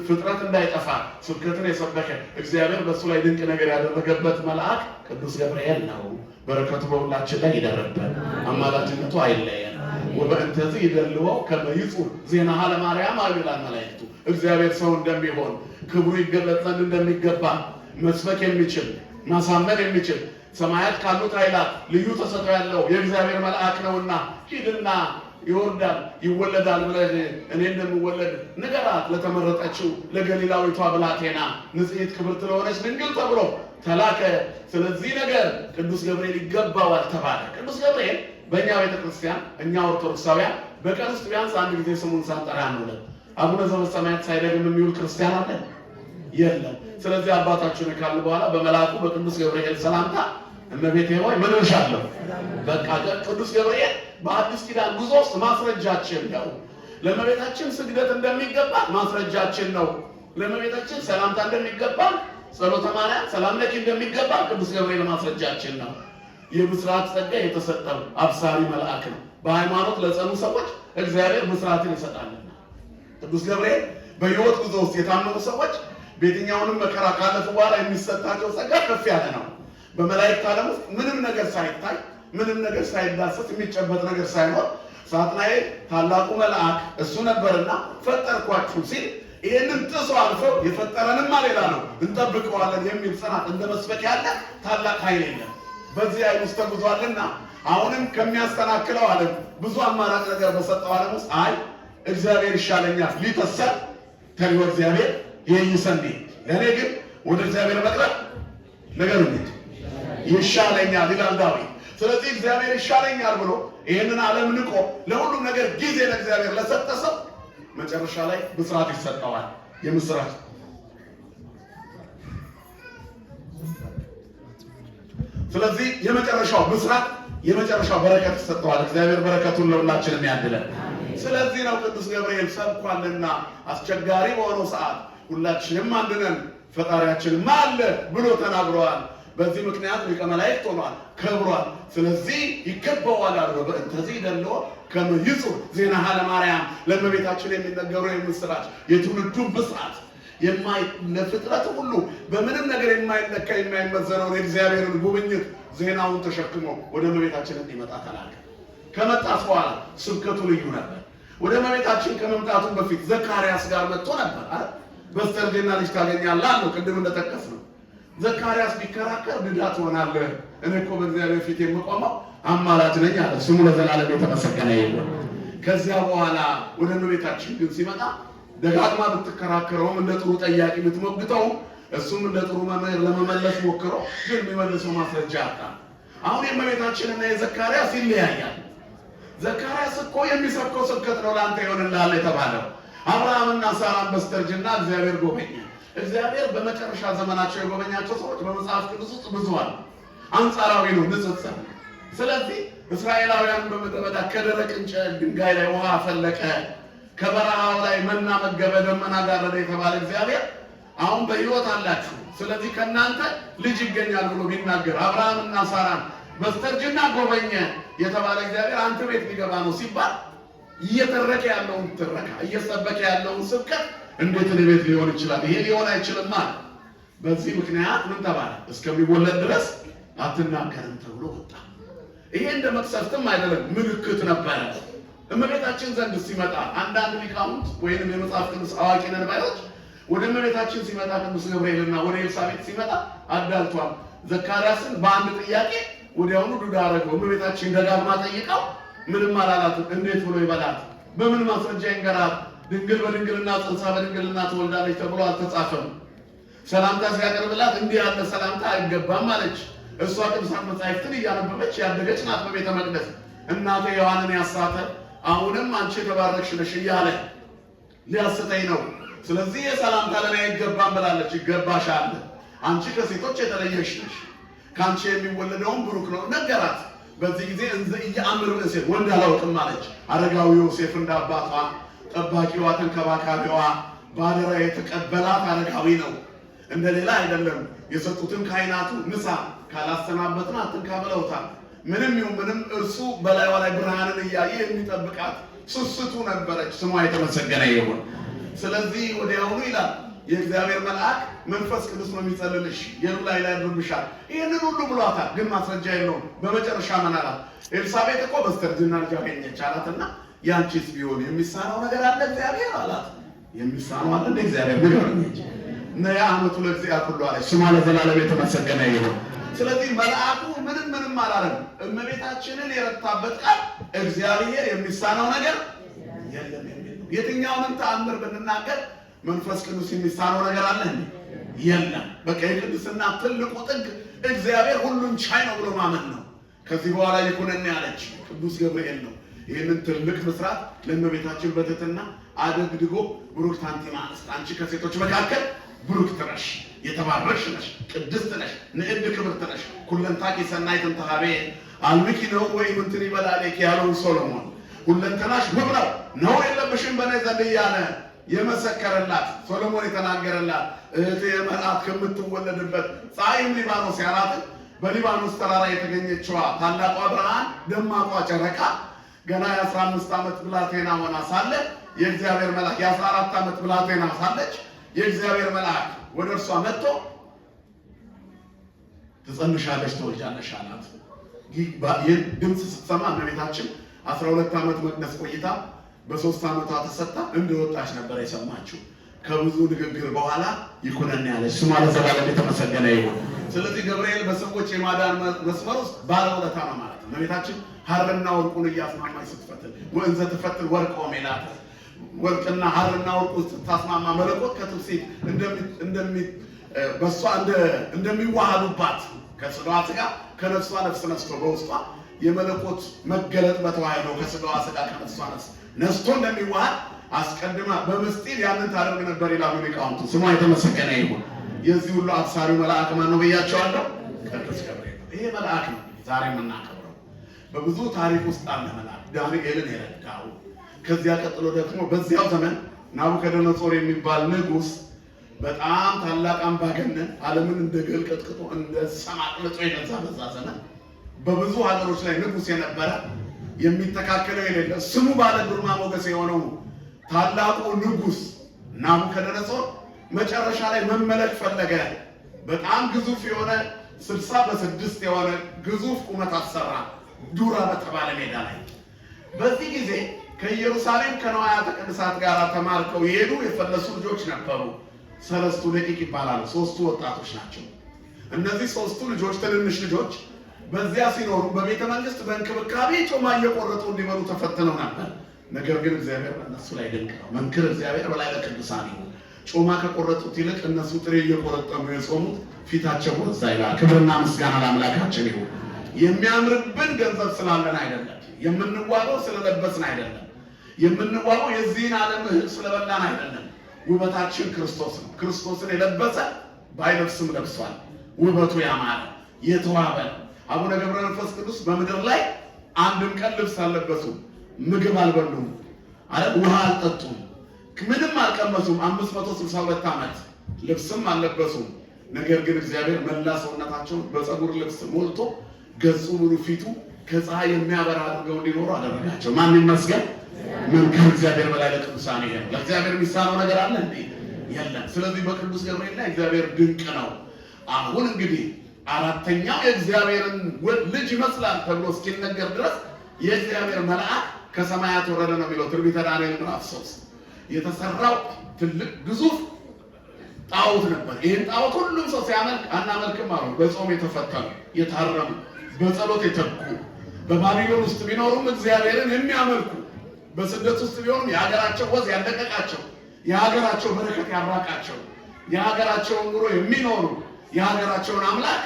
ፍጥረት እንዳይጠፋ ስብከትን የሰበከ እግዚአብሔር በእሱ ላይ ድንቅ ነገር ያደረገበት መልአክ ቅዱስ ገብርኤል ነው። በረከቱ በሁላችን ላይ ይደርብን፣ አማላጅነቱ አይለየን። ወበእንተዚህ ይደልወው ከመይጹር ዜናሃ ለማርያም አዩላን መላእክቱ እግዚአብሔር ሰው እንደሚሆን ክብሩ ይገለጥ ዘንድ እንደሚገባ መስበክ የሚችል ማሳመን የሚችል ሰማያት ካሉት ኃይላት ልዩ ተሰጥኦ ያለው የእግዚአብሔር መልአክ ነውና ሂድና ይወርዳል ይወለዳል ብለህ እኔ እንደምወለድ ንገራት ለተመረጠችው ለገሊላዊቷ ብላቴና ንጽሕት ክብርት ለሆነች ድንግል ተብሎ ተላከ። ስለዚህ ነገር ቅዱስ ገብርኤል ይገባዋል ተባለ። ቅዱስ ገብርኤል በእኛ ቤተክርስቲያን እኛ ኦርቶዶክሳውያን በቀን ውስጥ ቢያንስ አንድ ጊዜ ስሙን ሳንጠራ አንውልም። አቡነ ዘበሰማያት ሳይደግም የሚውል ክርስቲያን አለ የለም። ስለዚህ አባታችን ካለ በኋላ በመልአኩ በቅዱስ ገብርኤል ሰላምታ እመቤቴ ሆይ ምን እልሻለሁ። በቃ ቅዱስ ገብርኤል በአዲስ ኪዳን ጉዞ ውስጥ ማስረጃችን ነው። ለእመቤታችን ስግደት እንደሚገባ ማስረጃችን ነው። ለእመቤታችን ሰላምታ እንደሚገባ ጸሎተ ማርያም ሰላም ለኪ እንደሚገባ ቅዱስ ገብርኤል ማስረጃችን ነው። የብስራት ጸጋ የተሰጠው አብሳሪ መልአክ ነው። በሃይማኖት ለጸኑ ሰዎች እግዚአብሔር ብስራትን ይሰጣልና ቅዱስ ገብርኤል በሕይወት ጉዞ ውስጥ የታመኑ ሰዎች በየትኛውንም መከራ ካለፉ በኋላ የሚሰጣቸው ጸጋ ከፍ ያለ ነው። በመላእክት ዓለም ውስጥ ምንም ነገር ሳይታይ ምንም ነገር ሳይዳሰስ የሚጨበጥ ነገር ሳይኖር ሳጥናኤል ታላቁ መልአክ እሱ ነበርና ፈጠርኳችሁ ሲል ይሄንን ጥሶ አልፎ የፈጠረንማ ሌላ ነው እንጠብቀዋለን የሚል ጽናት እንደ መስበክ ያለ ታላቅ ኃይል የለም። በዚህ ኃይል ውስጥ ተጉዟልና አሁንም ከሚያስተናክለው ዓለም ብዙ አማራጭ ነገር በሰጠው ዓለም ውስጥ አይ እግዚአብሔር ይሻለኛል ሊተሰብ ተሪው እግዚአብሔር ይይሰንዲ ለኔ ግን ወደ እግዚአብሔር መቅረብ ነገር እንዴት ይሻለኛል ይላል ዳዊት። ስለዚህ እግዚአብሔር ይሻለኛል ብሎ ይሄንን ዓለም ንቆ ለሁሉም ነገር ጊዜ ለእግዚአብሔር ለሰጠ ሰው መጨረሻ ላይ ብስራት ይሰጠዋል። የምስራች ስለዚህ የመጨረሻው ብስራት የመጨረሻው በረከት ይሰጠዋል። እግዚአብሔር በረከቱን ለሁላችንም ያድለን። ስለዚህ ነው ቅዱስ ገብርኤል ሰብኳልና አስቸጋሪ በሆነው ሰዓት ሁላችንም አንድ ነን ፈጣሪያችንም አለ ብሎ ተናግሯል። በዚህ ምክንያት ሊቀ መላእክት ሆኗል፣ ከብሯል። ስለዚህ ይገባዋል አለ። በእንተዚህ ደልዎ ከመይጹር ዜናሃ ለማርያም ለእመቤታችን የሚነገሩ የምስራች የትውልዱ ብስራት ለፍጥረት ሁሉ በምንም ነገር የማይለካ የማይመዘነውን የእግዚአብሔርን ጉብኝት ዜናውን ተሸክሞ ወደ እመቤታችን እንዲመጣ ተላከ። ከመጣት በኋላ ስብከቱ ልዩ ነበር። ወደ እመቤታችን ከመምጣቱ በፊት ዘካርያስ ጋር መጥቶ ነበር አይደል? በስተርጅና ልጅ ታገኛለህ አለው። ቅድም እንደጠቀስነው ዘካርያስ ቢከራከር ድዳ ትሆናለህ፣ እኔ እኮ በእግዚአብሔር ፊት የምቆመው አማላጅ ነኝ አለ። ስሙ ለዘላለም የተመሰገነ ይሁን። ከዚያ በኋላ ወደ እመቤታችን ግን ሲመጣ ደጋግማ ብትከራከረውም እንደ ጥሩ ጠያቂ ብትሞግተውም እሱም እንደ ጥሩ መምህር ለመመለስ ሞክረው ግን የሚመልሰው ማስረጃ አጣ። አሁን የእመቤታችንና የዘካርያስ ይለያያል። ዘካርያስ እኮ የሚሰብከው ስብከት ነው ለአንተ ይሆንልሃል የተባለው። አብርሃምና ሳራን በስተርጅና እግዚአብሔር ጎበኘ። እግዚአብሔር በመጨረሻ ዘመናቸው የጎበኛቸው ሰዎች በመጽሐፍ ቅዱስ ውስጥ ብዙ አሉ። አንጻራዊ ነው ንጽጽር። ስለዚህ እስራኤላውያን በምድረ በዳ ከደረቅ እንጨት ድንጋይ ላይ ውሃ ፈለቀ፣ ከበረሃው ላይ መና መገበ፣ ደመና ጋረደ የተባለ እግዚአብሔር አሁን በሕይወት አላችሁ፣ ስለዚህ ከእናንተ ልጅ ይገኛል ብሎ ቢናገር አብርሃምና ሳራን በስተርጅና ጎበኘ የተባለ እግዚአብሔር አንተ ቤት ሊገባ ነው ሲባል እየተረከ ያለውን ትረካ እየሰበከ ያለውን ስብከት እንዴት ቤት ሊሆን ይችላል? ይሄ ሊሆን አይችልም ማለት። በዚህ ምክንያት ምን ተባለ? እስከሚወለድ ድረስ አትናገርም ተብሎ ወጣ። ይሄ እንደ መቅሰፍትም አይደለም፣ ምልክት ነበረ። እመቤታችን ዘንድ ሲመጣ አንዳንድ ሊቃውንት ወይንም የመጽሐፍ ቅዱስ አዋቂ ነን ባዮች ወደ እመቤታችን ሲመጣ ቅዱስ ገብርኤልና ወደ ኤልሳቤጥ ሲመጣ አዳልቷል። ዘካርያስን በአንድ ጥያቄ ወዲያውኑ ዱዳ አደረገው። እመቤታችን ደጋግማ ጠይቀው ምንም አላላትም። እንዴት ብሎ ይበላት? በምን ማስረጃ ይንገራት? ድንግል በድንግልና ጸንሳ በድንግልና ትወልዳለች ተብሎ አልተጻፈም። ሰላምታ ሲያቀርብላት እንዲህ ያለ ሰላምታ አይገባም አለች። እሷ ቅዱሳት መጻሕፍትን እያነበበች ያደገች ናት በቤተ መቅደስ። እናቴ ዮሐንን ያሳተ አሁንም አንቺ የተባረክሽ ነሽ እያለ ሊያስተኝ ነው። ስለዚህ የሰላምታ ለኔ አይገባም ብላለች። ይገባሻል፣ አንቺ ከሴቶች የተለየሽ ነሽ፣ ከአንቺ የሚወለደውን ብሩክ ነው ነገራት። በዚህ ጊዜ እንዘ ኢየአምር ብእሴት ወንድ አላውቅም አለች። አረጋዊ ዮሴፍ እንዳባቷ ጠባቂዋ ተንከባካቢዋ ባደራ የተቀበላት አረጋዊ ነው፣ እንደሌላ አይደለም። የሰጡትን ካህናቱ ንሳ ካላሰናበትን አትንካ ብለውታል። ምንም ይሁን ምንም እርሱ በላይዋ ላይ ብርሃንን እያየ የሚጠብቃት ስስቱ ነበረች። ስሟ የተመሰገነ ይሁን። ስለዚህ ወዲያውኑ ይላል የእግዚአብሔር መልአክ መንፈስ ቅዱስ ነው የሚጸልልሽ የሩላይ ላይ ያድርብሻል ይሄንን ሁሉ ብሏታል ግን ማስረጃ የለውም በመጨረሻ ምን አላት ኤልሳቤጥ እኮ በስተርጅና ልጅ አገኘች አላትና ያንቺስ ቢሆን የሚሳነው ነገር አለ እግዚአብሔር አላት የሚሳነው አለ እንደ እግዚአብሔር ነገር እንጂ ነያ አመቱ ለእግዚአብሔር ሁሉ አለች ስሟ ለዘላለም የተመሰገነ ይሁን ስለዚህ መልአኩ ምንም አላለም እመቤታችንን የረታበት ቃል እግዚአብሔር የሚሳነው ነገር የለም የሚል ነው የትኛውንም ተአምር ብንናገር መንፈስ ቅዱስ የሚሳነው ነገር አለ እንዴ የለም በቃ የቅድስና ትልቁ ጥግ እግዚአብሔር ሁሉን ቻይ ነው ብሎ ማመን ነው ከዚህ በኋላ ይኩነን ያለች ቅዱስ ገብርኤል ነው ይሄንን ትልቅ መስራት ለእመቤታችን በትህትና አደግድጎ ብሩክት አንቲ እምአንስት አንቺ ከሴቶች መካከል ብሩክት ነሽ የተባረክሽ ነሽ ቅድስት ነሽ ንዕድ ክብርት ነሽ ኩለንታኪ ሰናይትን ተሃቤ አልብኪ ነው ወይ እንትን ይበላልክ ያለው ሶሎሞን ሁለንተናሽ ውብ ነው የለብሽም በኔ ዘንድ እያለ የመሰከረላት ሶሎሞን የተናገረላት እህቴ መልአክ ከምትወለድበት ፀሐይም ሊባኖስ ያላት በሊባኖስ ተራራ የተገኘችዋ ታላቋ ብርሃን ደማቋ ጨረቃ ገና የ15 ዓመት ብላቴና ሆና ሳለ የእግዚአብሔር መልአክ የ14 ዓመት ብላቴና ሳለች የእግዚአብሔር መልአክ ወደ እርሷ መጥቶ ትጸንሻለሽ ትወልጃለሽ አላት ይህ ድምፅ ስትሰማ እመቤታችን 12 ዓመት መቅደስ ቆይታ በ3 ዓመቷ ተሰጣ እንደወጣች ነበር የሰማችው ከብዙ ንግግር በኋላ ይኩነን ያለች ስሟ ለዘላለም የተመሰገነ ይሁን ስለዚህ ገብርኤል በሰዎች የማዳን መስመር ውስጥ ባለውለታ ነው ማለት ነው እመቤታችን ሐርና ወርቁን እያስማማች ስትፈትል ወንዘ ትፈትል ወርቅ ወሜላት ወርቅና ሐርና ወርቁ ስታስማማ መለኮት ከትውፊት በሷ እንደሚዋሃዱባት ከስጋዋ ስጋ ከነፍሷ ነፍስ ነስቶ በውስጧ የመለኮት መገለጥ በተዋህዶ ከስጋዋ ስጋ ከነፍሷ ነፍስ ነስቶ እንደሚዋሃድ አስቀድማ በምስጢር ያንን ታደርግ ነበር ይላሉ ሊቃውንቱ ስሟ የተመሰገነ ይሁን የዚህ ሁሉ አብሳሪው መልአክ ማን ነው ብያቸዋለሁ ቅዱስ ገብርኤል ይሄ መልአክ ነው ዛሬ የምናከብረው በብዙ ታሪክ ውስጥ አለ መልአክ ዳንኤልን የረዳው ከዚያ ቀጥሎ ደግሞ በዚያው ዘመን ናቡከደነጾር የሚባል ንጉስ በጣም ታላቅ አምባገነን ዓለምን እንደ ገል ቀጥቅጦ እንደ ሰማቅ ልጦ የገዛ በዛ ዘመን በብዙ ሀገሮች ላይ ንጉስ የነበረ የሚተካከለው የሌለ ስሙ ባለ ግርማ ሞገስ የሆነው ታላቁ ንጉስ ናቡከደነጾር መጨረሻ ላይ መመለክ ፈለገ በጣም ግዙፍ የሆነ 60 በ6 የሆነ ግዙፍ ቁመት አሰራ ዱራ በተባለ ሜዳ ላይ በዚህ ጊዜ ከኢየሩሳሌም ከነዋያተ ቅድሳት ጋር ተማርከው የሄዱ የፈለሱ ልጆች ነበሩ ሰለስቱ ደቂቅ ይባላሉ ሶስቱ ወጣቶች ናቸው እነዚህ ሶስቱ ልጆች ትንንሽ ልጆች በዚያ ሲኖሩ በቤተ መንግስት በእንክብካቤ ጮማ እየቆረጡ እንዲበሉ ተፈትነው ነበር ነገር ግን እግዚአብሔር በእነሱ ላይ ድንቅ ነው መንክር እግዚአብሔር በላይ ለቅዱሳን ይሁን ጮማ ከቆረጡት ይልቅ እነሱ ጥሬ እየቆረጠሙ የጾሙት ፊታቸው ወዛ ይላል ክብርና ምስጋና ለአምላካችን ይሁን የሚያምርብን ገንዘብ ስላለን አይደለም የምንዋበው ስለለበስን አይደለም የምንዋበው የዚህን ዓለም እህል ስለበላን አይደለም ውበታችን ክርስቶስ ነው ክርስቶስን የለበሰ ባይለብስም ለብሷል ውበቱ ያማረ የተዋበ አቡነ ገብረ መንፈስ ቅዱስ በምድር ላይ አንድም ቀን ልብስ አልለበሱም ምግብ አልበሉም ውሃ አልጠጡም ምንም አልቀመሱም 562 ዓመት ልብስም አልለበሱም ነገር ግን እግዚአብሔር መላ ሰውነታቸውን በፀጉር ልብስ ሞልቶ ገጹ ሙሉ ፊቱ ከፀሐይ የሚያበራ አድርገው እንዲኖሩ አደረጋቸው ማን ይመስገን መንክር እግዚአብሔር በላይ ለቅዱሳን ይሄን ለእግዚአብሔር የሚሳነው ነገር አለ እንዴ የለም ስለዚህ በቅዱስ ገብርኤል ላይ እግዚአብሔር ድንቅ ነው አሁን እንግዲህ አራተኛው የእግዚአብሔርን ልጅ ይመስላል ተብሎ እስኪነገር ድረስ የእግዚአብሔር መልአክ ከሰማያት ወረደ ነው የሚለው ትንቢተ ዳንኤል ምዕራፍ 3 የተሰራው ትልቅ ግዙፍ ጣዖት ነበር ይሄን ጣዖት ሁሉም ሰው ሲያመልክ አናመልክም አሉ በጾም የተፈተኑ የታረሙ በጸሎት የተጉ በባቢሎን ውስጥ ቢኖሩም እግዚአብሔርን የሚያመልኩ በስደት ውስጥ ቢሆኑም የሀገራቸው ወዝ ያለቀቃቸው የሀገራቸው በረከት ያራቃቸው የሀገራቸውን ኑሮ የሚኖሩ የሀገራቸውን አምላክ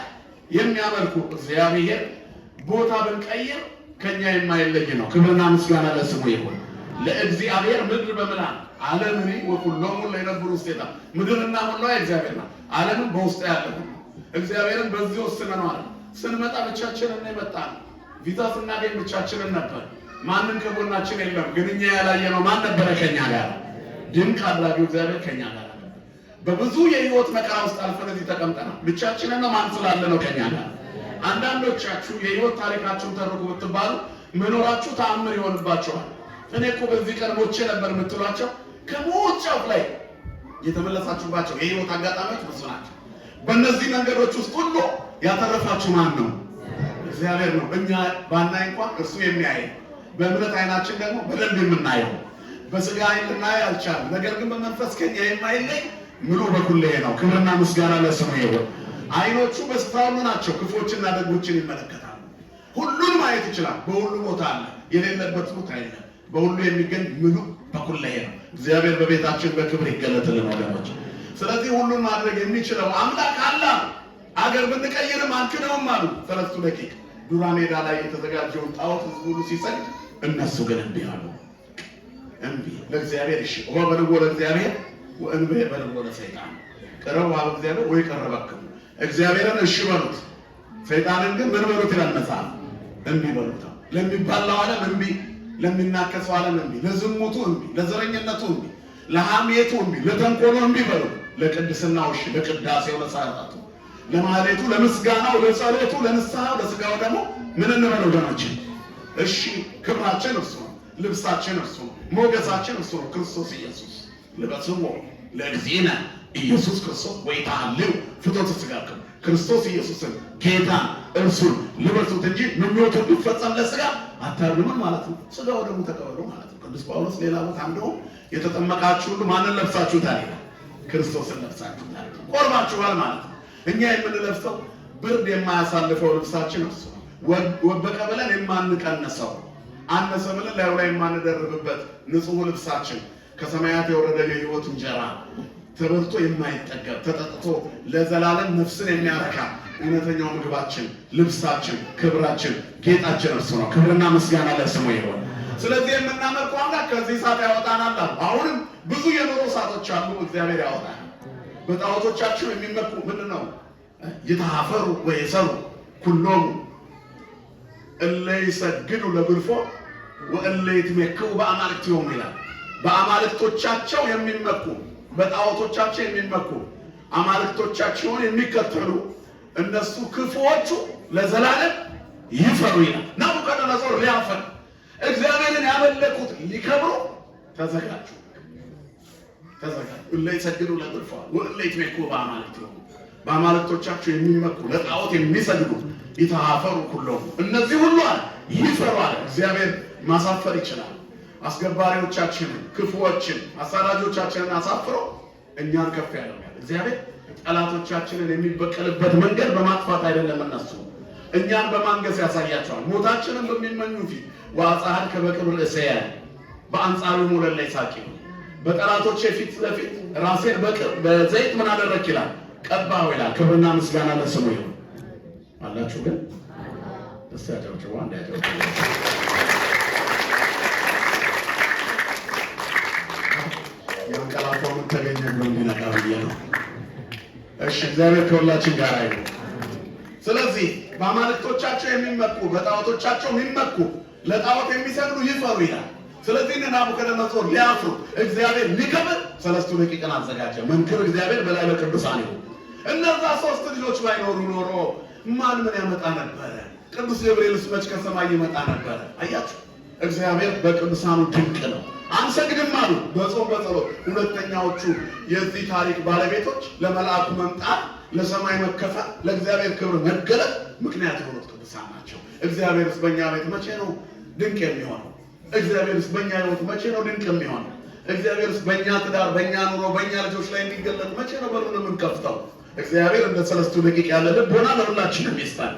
የሚያመልኩ እግዚአብሔር ቦታ ብንቀይር ከኛ የማይለይ ነው ክብርና ምስጋና ለስሙ ይሁን ለእግዚአብሔር ምድር በመላን ዓለምን ወኩሎሙ ለነብሩ ውስጤታ ምድርና ሁሉዋ እግዚአብሔር ነው ዓለምን በውስጡ ያለው እግዚአብሔርን በዚህ ወስነናል ስንመጣ ብቻችንን የመጣን ቪዛ ስናገኝ ብቻችንን ነበር ማንንም ከጎናችን የለም ግን እኛ ያላየነው ማን ነበር ከኛ ጋር ድንቅ አድራጊው እግዚአብሔር ከኛ ጋር በብዙ የህይወት መከራ ውስጥ አልፈን እዚህ ተቀምጠናል ብቻችንን ነው ማን ስላለ ነው ከኛ ጋር አንዳንዶቻችሁ የህይወት ታሪካችሁን ተርኩ ብትባሉ መኖራችሁ ተአምር ይሆንባችኋል እኔ እኮ በዚህ ቀን ሞቼ ነበር የምትሏቸው ከሞት ጫፍ ላይ የተመለሳችሁባቸው የህይወት አጋጣሚዎች ብዙ ናቸው። በእነዚህ መንገዶች ውስጥ ሁሉ ያተረፋችሁ ማን ነው? እግዚአብሔር ነው። እኛ ባናይ እንኳን እርሱ የሚያይ፣ በእምነት አይናችን ደግሞ በደንብ የምናየው። በስጋ አይን ልናይ አልቻልም፣ ነገር ግን በመንፈስ ከኛ የማይለይ ምሉ በኩል ነው። ክብርና ምስጋና ለስሙ ይሁን። አይኖቹ በስፍራ ሁሉ ናቸው፣ ክፎችና ደጎችን ይመለከታሉ። ሁሉን ማየት ይችላል። በሁሉ ቦታ አለ፣ የሌለበት ቦታ የለም። በሁሉ የሚገኝ ምሉ በኩል ነው። እግዚአብሔር በቤታችን በክብር ይገለጥልን ወገኖች። ስለዚህ ሁሉን ማድረግ የሚችለው አምላክ አለ። አገር ብንቀይርም አንክደውም አሉ ሰለስቱ ደቂቅ። ዱራ ሜዳ ላይ የተዘጋጀውን ጣዖት ህዝቡ ሁሉ ሲሰግድ፣ እነሱ ግን እምቢ አሉ። እምቢ ለእግዚአብሔር። እሺ ወበልዎ ለእግዚአብሔር ወእንበ በልዎ ለሰይጣን። ቀረቡ አለ እግዚአብሔር ወይ ቀረባክሙ። እግዚአብሔርን እሺ በሉት፣ ሰይጣንን ግን ምን በሉት ይላል መጽሐፍ? እምቢ በሉት። ለሚባላው ዓለም እምቢ፣ ለሚናከሰው ዓለም እምቢ፣ ለዝሙቱ እምቢ፣ ለዘረኝነቱ እምቢ፣ ለሐሜቱ እምቢ፣ ለተንኮሉ እምቢ በሉ። ለቅድስናው እሺ፣ ለቅዳሴው፣ ለሰዓታቱ፣ ለማህሌቱ፣ ለምስጋናው፣ ለጸሎቱ፣ ለንስሐው፣ ለስጋው ደግሞ ምን እንበል ወገኖች? እሺ ክብራችን እርሱ ነው፣ ልብሳችን እርሱ ነው፣ ሞገሳችን እርሱ ነው። ክርስቶስ ኢየሱስ ልበስዎ ለእግዚእነ ኢየሱስ ክርስቶስ ወይታሃልው ፍትወተ ሥጋክሙ። ክርስቶስ ኢየሱስን ጌታን እርሱን ልበሱት እንጂ ምኞቱ ቢፈጸም ለስጋ አታርጉም ማለት ነው። ስጋው ደግሞ ተቀበሉ ማለት ነው። ቅዱስ ጳውሎስ ሌላ ቦታ እንደውም የተጠመቃችሁ ሁሉ ማንን ለብሳችሁታል ይላል? ክርስቶስን ለብሳችሁታል፣ ቆርባችኋል ማለት ነው። እኛ የምንለብሰው ብርድ የማያሳልፈው ልብሳችን እርሱ ነው። ወበቀ ብለን የማንቀነሰው፣ አነሰ ብለን ላዩ ላይ የማንደርብበት ንጹሕ ልብሳችን ከሰማያት የወረደ የሕይወት እንጀራ ተበልቶ የማይጠገብ ተጠጥቶ ለዘላለም ነፍስን የሚያረካ እውነተኛው ምግባችን፣ ልብሳችን፣ ክብራችን፣ ጌጣችን እርሱ ነው። ክብርና ምስጋና ለስሙ ይሁን። ስለዚህ የምናመልከው አምላክ ከዚህ እሳት ያወጣናል። አሁንም ብዙ የኑሮ እሳቶች አሉ፣ እግዚአብሔር ያወጣል። በጣዖቶቻቸው የሚመኩ ምንድን ነው? ይተሃፈሩ ወይሰሩ ኩሎሙ እለ ይሰግዱ ለግልፎ ወእለ ይትመክዑ በአማልክቲሆሙ ይላል። በአማልክቶቻቸው የሚመኩ፣ በጣዖቶቻቸው የሚመኩ፣ አማልክቶቻቸውን የሚከተሉ እነሱ ክፉዎቹ ለዘላለም ይፈሩ ይላል። ናቡከደነፆር ሊያፈር እግዚአብሔርን ያመለኩት ሊከብሩ ተዘጋጁ። እለ ይሰግዱ ለግልፎ ወእለ ይትመክዑ በአማልክቲሆሙ፣ በአማልክቶቻቸው የሚመኩ ለጣዖት የሚሰግዱ ይተሃፈሩ ኩሎሙ፣ እነዚህ ሁሉ ይፈሯል። እግዚአብሔር ማሳፈር ይችላል። አስገባሪዎቻችንን፣ ክፉዎችን፣ አሳዳጆቻችንን አሳፍሮ እኛን ከፍ ያደርጋል። እግዚአብሔር ጠላቶቻችንን የሚበቀልበት መንገድ በማጥፋት አይደለም፣ እነሱ እኛን በማንገስ ያሳያቸዋል። ሞታችንን በሚመኙ ፊት ወአጽሐድከ በቅብር ርእሰየ በአንጻሩ ሙለል ላይ ሳቂው፣ በጠላቶቼ ፊት ለፊት ራሴን በዘይት ምን አደረክ ይላል? ቀባሁ ይላል። ክብርና ምስጋና ለስሙ ይሁን። አላችሁ ግን ደስ ያጨብጭቡ። አንድ ያጨብጭቡ። ያንቀላፋው ምን ተገኘ ብሎ እንዲነቃ ብዬ ነው። እሺ እግዚአብሔር ከሁላችን ጋር ይሁን። ስለዚህ በአማልክቶቻቸው የሚመኩ፣ በጣዖቶቻቸው የሚመኩ፣ ለጣዖት የሚሰግዱ ይፈሩ ይላል። ስለዚህ ናቡከደነፆር ሊያፍሩ እግዚአብሔር ሊከብር ሰለስቱ ደቂቅን አዘጋጀ። መንክር እግዚአብሔር በላይ በቅዱሳን ይሁን። እነዛ ሶስት ልጆች ባይኖሩ ኖሮ ማን ምን ያመጣ ነበረ? ቅዱስ ገብርኤልስ መች ከሰማይ ይመጣ ነበረ? አያችሁ፣ እግዚአብሔር በቅዱሳኑ ድንቅ ነው። አንሰግድም አሉ በጾም በጸሎት። ሁለተኛዎቹ የዚህ ታሪክ ባለቤቶች ለመልአኩ መምጣት፣ ለሰማይ መከፈል፣ ለእግዚአብሔር ክብር መገለጥ ምክንያት የሆኑት ቅዱሳን ናቸው። እግዚአብሔርስ በእኛ ቤት መቼ ነው ድንቅ የሚሆነው? እግዚአብሔርስ በእኛ ሕይወት መቼ ነው ድንቅ የሚሆነው? እግዚአብሔርስ በእኛ ትዳር፣ በእኛ ኑሮ፣ በእኛ ልጆች ላይ እንዲገለጥ መቼ ነው በሩን የምንከፍተው? እግዚአብሔር እንደ ሰለስቱ ደቂቅ ያለ ልቦና ለሁላችንም ይስጣል።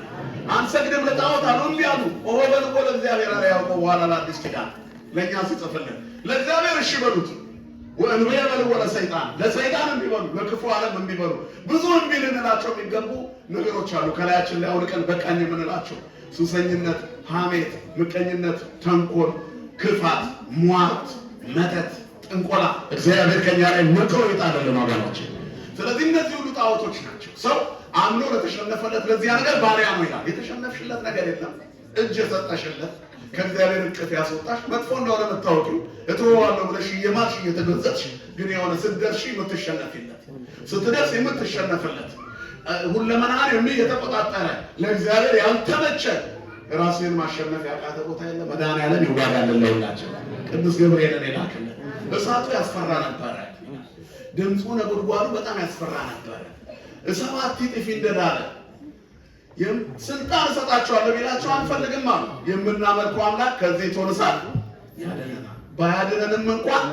አንሰግድም ለጣዖት አሉ፣ እምቢ አሉ። ኦሆ በልቦ ለእግዚአብሔር አለ ያዕቆብ በኋላ ለአዲስ ኪዳን ለእኛ ሲጽፍልን ለእግዚአብሔር እሺ በሉት፣ ወእንበ በልቦ ለሰይጣን፣ ለሰይጣን እምቢ በሉ፣ ለክፉ ዓለም እምቢ በሉ። ብዙ እምቢ ልንላቸው የሚገቡ ነገሮች አሉ። ከላያችን ላይ አውልቀን በቃኝ የምንላቸው ሱሰኝነት፣ ሐሜት፣ ምቀኝነት፣ ተንኮል፣ ክፋት፣ ሟርት፣ መተት፣ ጥንቆላ እግዚአብሔር ከኛ ላይ ነቅሎ ይጣልልን ወገኖች። ስለዚህ እነዚህ ሁሉ ጣዖቶች ናቸው። ሰው አምኖ ለተሸነፈለት ለዚያ ነገር ባሪያ ነው ይላል። የተሸነፍሽለት ነገር የለም። እጅ የሰጠሽለት ከእግዚአብሔር እቅፍ ያስወጣሽ መጥፎ እንደሆነ የምታወቂው እተወዋለሁ ብለሽ እየማልሽ እየተገዘትሽ ግን የሆነ ስትደርሺ የምትሸነፊለት፣ ስትደርስ የምትሸነፍለት፣ ሁለመናህን የተቆጣጠረ ለእግዚአብሔር ያልተመቸ ራስን ማሸነፍ ያቃተ ቦታ የለም። መድኃኒዓለም ይዋጋልን ለሁላችን። ቅዱስ ገብርኤልን የላክልን እሳቱ ያስፈራ ነበረ። ድምፁ ነጎድጓዱ በጣም ያስፈራ ነበር። ሰባት እጥፍ እንደዳለ ስልጣን እሰጣቸዋለሁ ቢላቸው አንፈልግም አሉ። የምናመልከው አምላክ ከዚህ ቶንሳል ያደነናል። ባያደነንም እንኳን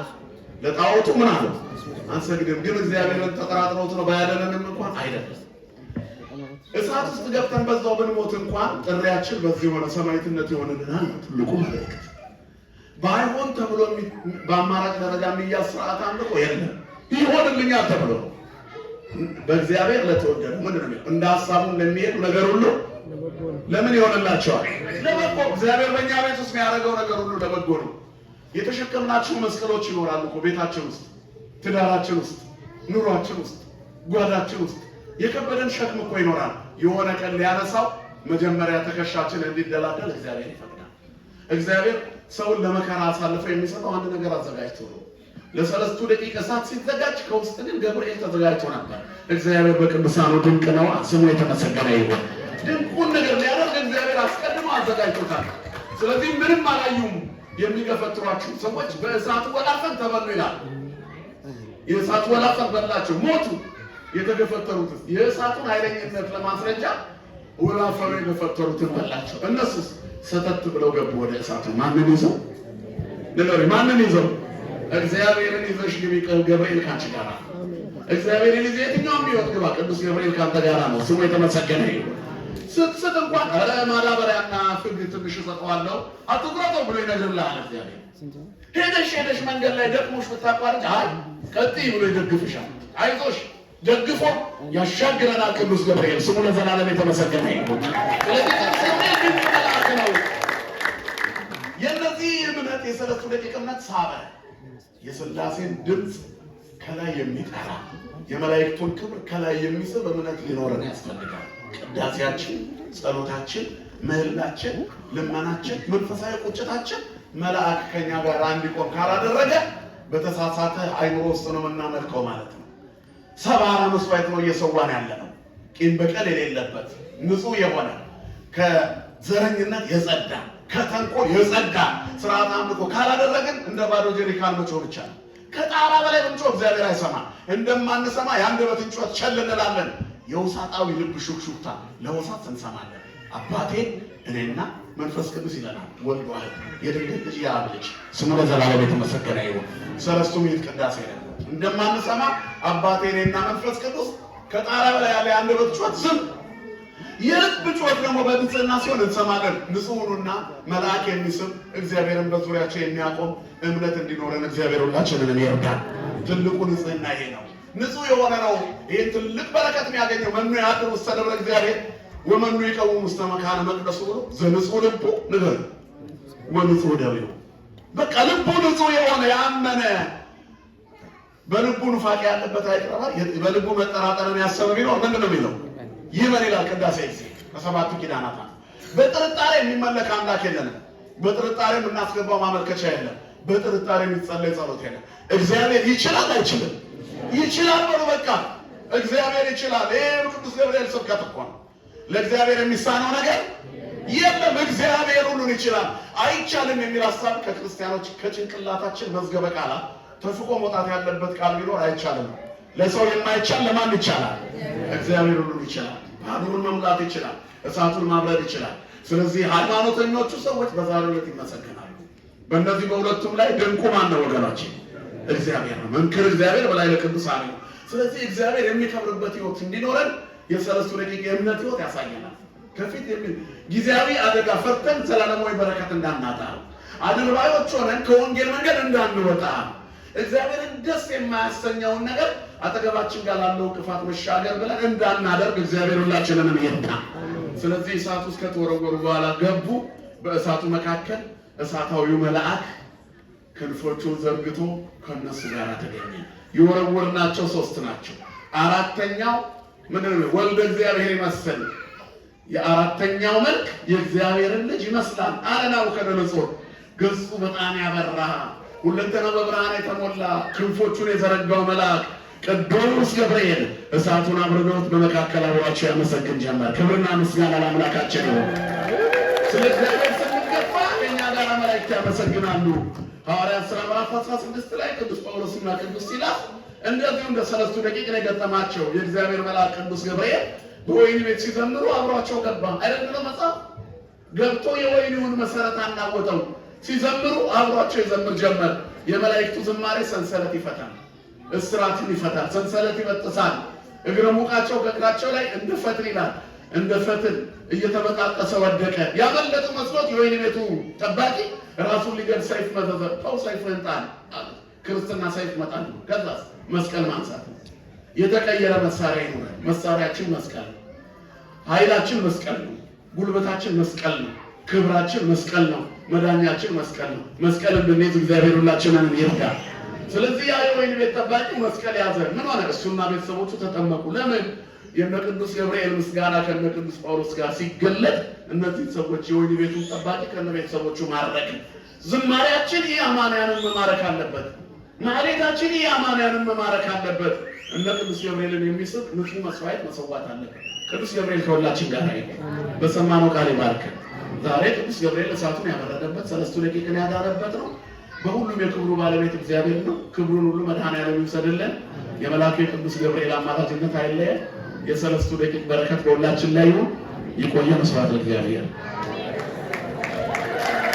ለጣዖቱ ምን አለ አንሰግድም። ግን እግዚአብሔርን ተጠራጥረውት ነው ባያደነንም እንኳን አይደለም። እሳት ውስጥ ገብተን በዛው ብንሞት እንኳን ጥሪያችን በዚህ ሆነ ሰማዕትነት ይሆንልናል። ትልቁ መልእክት ባይሆን ተብሎ በአማራጭ ደረጃ የሚያዝ ስርዓት አምልኮ የለም። ይሆንልኛል ተብሎ በእግዚአብሔር ለተወደዱ ምንድን ነው እንደ ሐሳቡ እንደሚሄዱ ነገር ሁሉ ለምን ይሆንላቸዋል? ለበጎ። እግዚአብሔር በእኛ ቤት ውስጥ የሚያደርገው ነገር ሁሉ ለበጎ ነው። የተሸከምናቸው መስቀሎች ይኖራሉ እኮ ቤታችን ውስጥ፣ ትዳራችን ውስጥ፣ ኑሯችን ውስጥ፣ ጓዳችን ውስጥ የከበደን ሸክም እኮ ይኖራል። የሆነ ቀን ሊያነሳው መጀመሪያ ትከሻችን እንዲደላደል እግዚአብሔር ይፈቅዳል። እግዚአብሔር ሰውን ለመከራ አሳልፎ የሚሰጠው አንድ ነገር አዘጋጅቶ ነው። ለሰለስቱ ደቂቅ እሳት ሲዘጋጅ ከውስጥ ግን ገብርኤል ተዘጋጅቶ ነበር። እግዚአብሔር በቅዱሳኑ ድንቅ ነው፣ ስሙ የተመሰገነ ይሁን። ድንቁን ነገር ሊያደርግ እግዚአብሔር አስቀድሞ አዘጋጅቶታል። ስለዚህ ምንም አላዩም የሚገፈትሯቸው ሰዎች በእሳቱ ወላፈን ተበሉ ይላል። የእሳቱ ወላፈን በላቸው፣ ሞቱ። የተገፈተሩት የእሳቱን ኃይለኝነት ለማስረጃ ወላፈኑ የገፈተሩትን በላቸው። እነሱስ ሰተት ብለው ገቡ ወደ እሳቱ። ማንን ይዘው ንገሪ? ማንን ይዘው? እግዚአብሔርን ይዘሽ ግቢ፣ ገብርኤል ካንቺ ጋር ነው። እግዚአብሔርን ይዘሽ የትኛውም ቢወጥ ግባ፣ ቅዱስ ገብርኤል ካንተ ጋር ነው። ስሙ የተመሰገነ ይሁን። ስትስት እንኳን ኧረ ማዳበሪያና ፍግ ትንሽ እሰጠዋለሁ አትቁረጠው ብሎ ይነግርልሃል እግዚአብሔር። ሄደሽ መንገድ ላይ ደክሞሽ ብታቋርጭ አይ ቀጥይ ብሎ ይደግፍሻል። አይዞሽ ደግፎ ያሻግረናል ቅዱስ ገብርኤል፣ ስሙ ለዘላለም የተመሰገነ ይሁን። ስለዚህ ገብርኤል መልአክ ነው። የእነዚህ እምነት የሰለስቱ ደቂቅ እምነት ሳበ። የሥላሴን ድምፅ ከላይ የሚጠራ የመላእክቱን ክብር ከላይ የሚስብ እምነት ሊኖረን ያስፈልጋል። ቅዳሴያችን፣ ጸሎታችን፣ ምህላችን፣ ልመናችን፣ መንፈሳዊ ቁጭታችን መልአክ ከኛ ጋር እንዲቆም ካላደረገ በተሳሳተ አይምሮ ውስጥ ነው የምናመልከው ማለት ነው። ሰባራ መስዋዕት ነው እየሰዋን ያለ ነው። ቂም በቀል የሌለበት ንጹሕ የሆነ ከዘረኝነት የጸዳ ከተንኮል የጸዳ ስርዓት አምልኮ ካላደረግን እንደ ባዶ ጀሪካን መጮህ ብቻ ነው። ከጣራ በላይ ብንጮህ እግዚአብሔር አይሰማ። እንደማንሰማ የአንደበትን ጩኸት ቸል እንላለን። የውሳጣዊ ልብ ሹክሹክታ ለውሳት እንሰማለን። አባቴ እኔና መንፈስ ቅዱስ ይለናል። ወልድ ዋሕድ የድንግል ልጅ የአብ ልጅ ስሙ ለዘላለም የተመሰገነ ይሁን። ሰለስቱ ምዕት ቅዳሴ ነው። እንደማንሰማ አባቴ እኔና መንፈስ ቅዱስ ከጣራ በላይ ያለ የአንደበት ጩኸት ዝም። የልብ ጩኸት ደግሞ በንጽህና ሲሆን እንሰማለን። ንጹሑንና መልአክ የሚስብ እግዚአብሔርን በዙሪያቸው የሚያቆም እምነት እንዲኖረን እግዚአብሔር ሁላችንን ይርዳል። ትልቁ ንጽህና ይሄ ነው። ንጹሕ የሆነ ነው። ይህን ትልቅ በረከት የሚያገኘው መኑ ያድር ውስተ ደብረ እግዚአብሔር ወመኑ ይቀውም ውስተ መካነ መቅደሱ ብሎ ዘንጹሕ ልቡ ንገር ወንጹሕ ደዊሁ። በቃ ልቡ ንጹሕ የሆነ ያመነ በልቡ ኑፋቄ ያለበት አይቀርባል። በልቡ መጠራጠርን ያሰበ ቢኖር ምንድን ነው የሚለው? ይበል ይላል ቅዳሴ ጊዜ ከሰባቱ ኪዳናት። በጥርጣሬ የሚመለክ አምላክ የለንም። በጥርጣሬ የምናስገባው ማመልከቻ የለም። በጥርጣሬ የሚጸለይ ጸሎት የለም። እግዚአብሔር ይችላል አይችልም? ይችላል በሉ በቃ እግዚአብሔር ይችላል። ይሄ ቅዱስ ገብርኤል ስብከት እኮ ነው። ለእግዚአብሔር የሚሳነው ነገር የለም። እግዚአብሔር ሁሉን ይችላል። አይቻልም የሚል ሀሳብ ከክርስቲያኖች ከጭንቅላታችን መዝገበ ቃላት ተፍቆ መውጣት ያለበት ቃል ቢኖር አይቻልም። ለሰው የማይቻል ለማን ይቻላል? እግዚአብሔር ሁሉን ይችላል። ባሕሩን መሙላት ይችላል። እሳቱን ማብረድ ይችላል። ስለዚህ ሃይማኖተኞቹ ሰዎች በዛሬው ዕለት ይመሰገናሉ። በእነዚህ በሁለቱም ላይ ድንቁ ማን ነው ወገኖች? እግዚአብሔር ነው። መንክር እግዚአብሔር በላይ ለቅዱሳን ነው። ስለዚህ እግዚአብሔር የሚከብርበት ሕይወት እንዲኖረን የሰለስቱ ደቂቅ የእምነት ሕይወት ያሳየናል። ከፊት ጊዜያዊ አደጋ ፈርተን ዘላለማዊ በረከት እንዳናጣ፣ አድርባዮች ሆነን ከወንጌል መንገድ እንዳንወጣ፣ እግዚአብሔርን ደስ የማያሰኘውን ነገር አጠገባችን ጋር ላለው እንቅፋት መሻገር ብለን እንዳናደርግ እግዚአብሔር ሁላችንንም ይርዳ። ስለዚህ እሳቱ ውስጥ ከተወረወሩ በኋላ ገቡ። በእሳቱ መካከል እሳታዊው መልአክ ክንፎቹን ዘርግቶ ከነሱ ጋር ተገኘ። የወረወርናቸው ሶስት ናቸው። አራተኛው ምንድን ነው? ወልደ እግዚአብሔር ይመስል የአራተኛው መልክ የእግዚአብሔርን ልጅ ይመስላል አለ ናቡከደነፆር። ገጹ በጣም ያበራ፣ ሁለንተናው በብርሃን የተሞላ ክንፎቹን የዘረጋው መልአክ ቅዱስ ገብርኤል እሳቱን አብርዶት በመካከል አብሯቸው ያመሰግን ጀመር። ክብርና ምስጋና ለአምላካችን ይሁን። ስለ እግዚአብሔር ስንገባ ከእኛ ጋር መላእክት ያመሰግናሉ። ሐዋርያት ሥራ ምዕራፍ 16 ላይ ቅዱስ ጳውሎስና ቅዱስ ሲላስ እንደዚሁ እንደ ሰለስቱ ደቂቅ ነው የገጠማቸው። የእግዚአብሔር መልአክ ቅዱስ ገብርኤል በወይኒ ቤት ሲዘምሩ አብሯቸው ገባ አይደለም መጽሐፍ ገብቶ የወይኒውን መሰረት አናወጠው። ሲዘምሩ አብሯቸው ይዘምር ጀመር። የመላእክቱ ዝማሬ ሰንሰለት ይፈታል፣ እስራትን ይፈታል፣ ሰንሰለት ይበጥሳል። እግረ ሙቃቸው ከእግራቸው ላይ እንደ ፈትል ይላል፣ እንደ ፈትል እየተበጣጠሰ ወደቀ። ያመለጡ መስሎት የወይኒ ቤቱ ጠባቂ ራሱን ሊገል ሰይፍ መዘዘ። ተው ሰይፍህን ጣል አለ። ክርስትና ሰይፍ መጣል ነው። ከዛስ መስቀል ማንሳት ነው። የተቀየረ መሳሪያ ይኖራል። መሳሪያችን መስቀል ነው። ኃይላችን መስቀል ነው። ጉልበታችን መስቀል ነው። ክብራችን መስቀል ነው። መዳኛችን መስቀል ነው። መስቀል እንድንይዝ እግዚአብሔር ሁላችንን ይርዳ። ስለዚህ ያ የወይኒ ቤት ጠባቂ መስቀል ያዘ። ምን ሆነ? እሱና ቤተሰቦቹ ተጠመቁ። ለምን? የነ ቅዱስ ገብርኤል ምስጋና ከነ ቅዱስ ጳውሎስ ጋር ሲገለጥ እነዚህ ሰዎች የወይኒ ቤቱን ጠባቂ ከነ ቤተሰቦቹ ማረክ። ዝማሬያችን ይህ አማንያንን መማረክ አለበት። ማህሌታችን ይህ አማንያንን መማረክ አለበት። እነ ቅዱስ ገብርኤልን የሚስብ ንጹህ መስዋዕት መሰዋት አለበት። ቅዱስ ገብርኤል ከሁላችን ጋር ይሁን። በሰማነው ቃል ይባርክ። ዛሬ ቅዱስ ገብርኤል እሳቱን ያበረደበት ሰለስቱ ደቂቅን ያዳረበት ነው። በሁሉም የክብሩ ባለቤት እግዚአብሔር ነው። ክብሩን ሁሉ መድኃኔዓለም ይውሰድልን። የመልአኩ የቅዱስ ገብርኤል አማላጅነት አይለየን። የሰለስቱ ደቂቅ በረከት በሁላችን ላይ ይሁን። ይቆየን። ስብሐት ለእግዚአብሔር።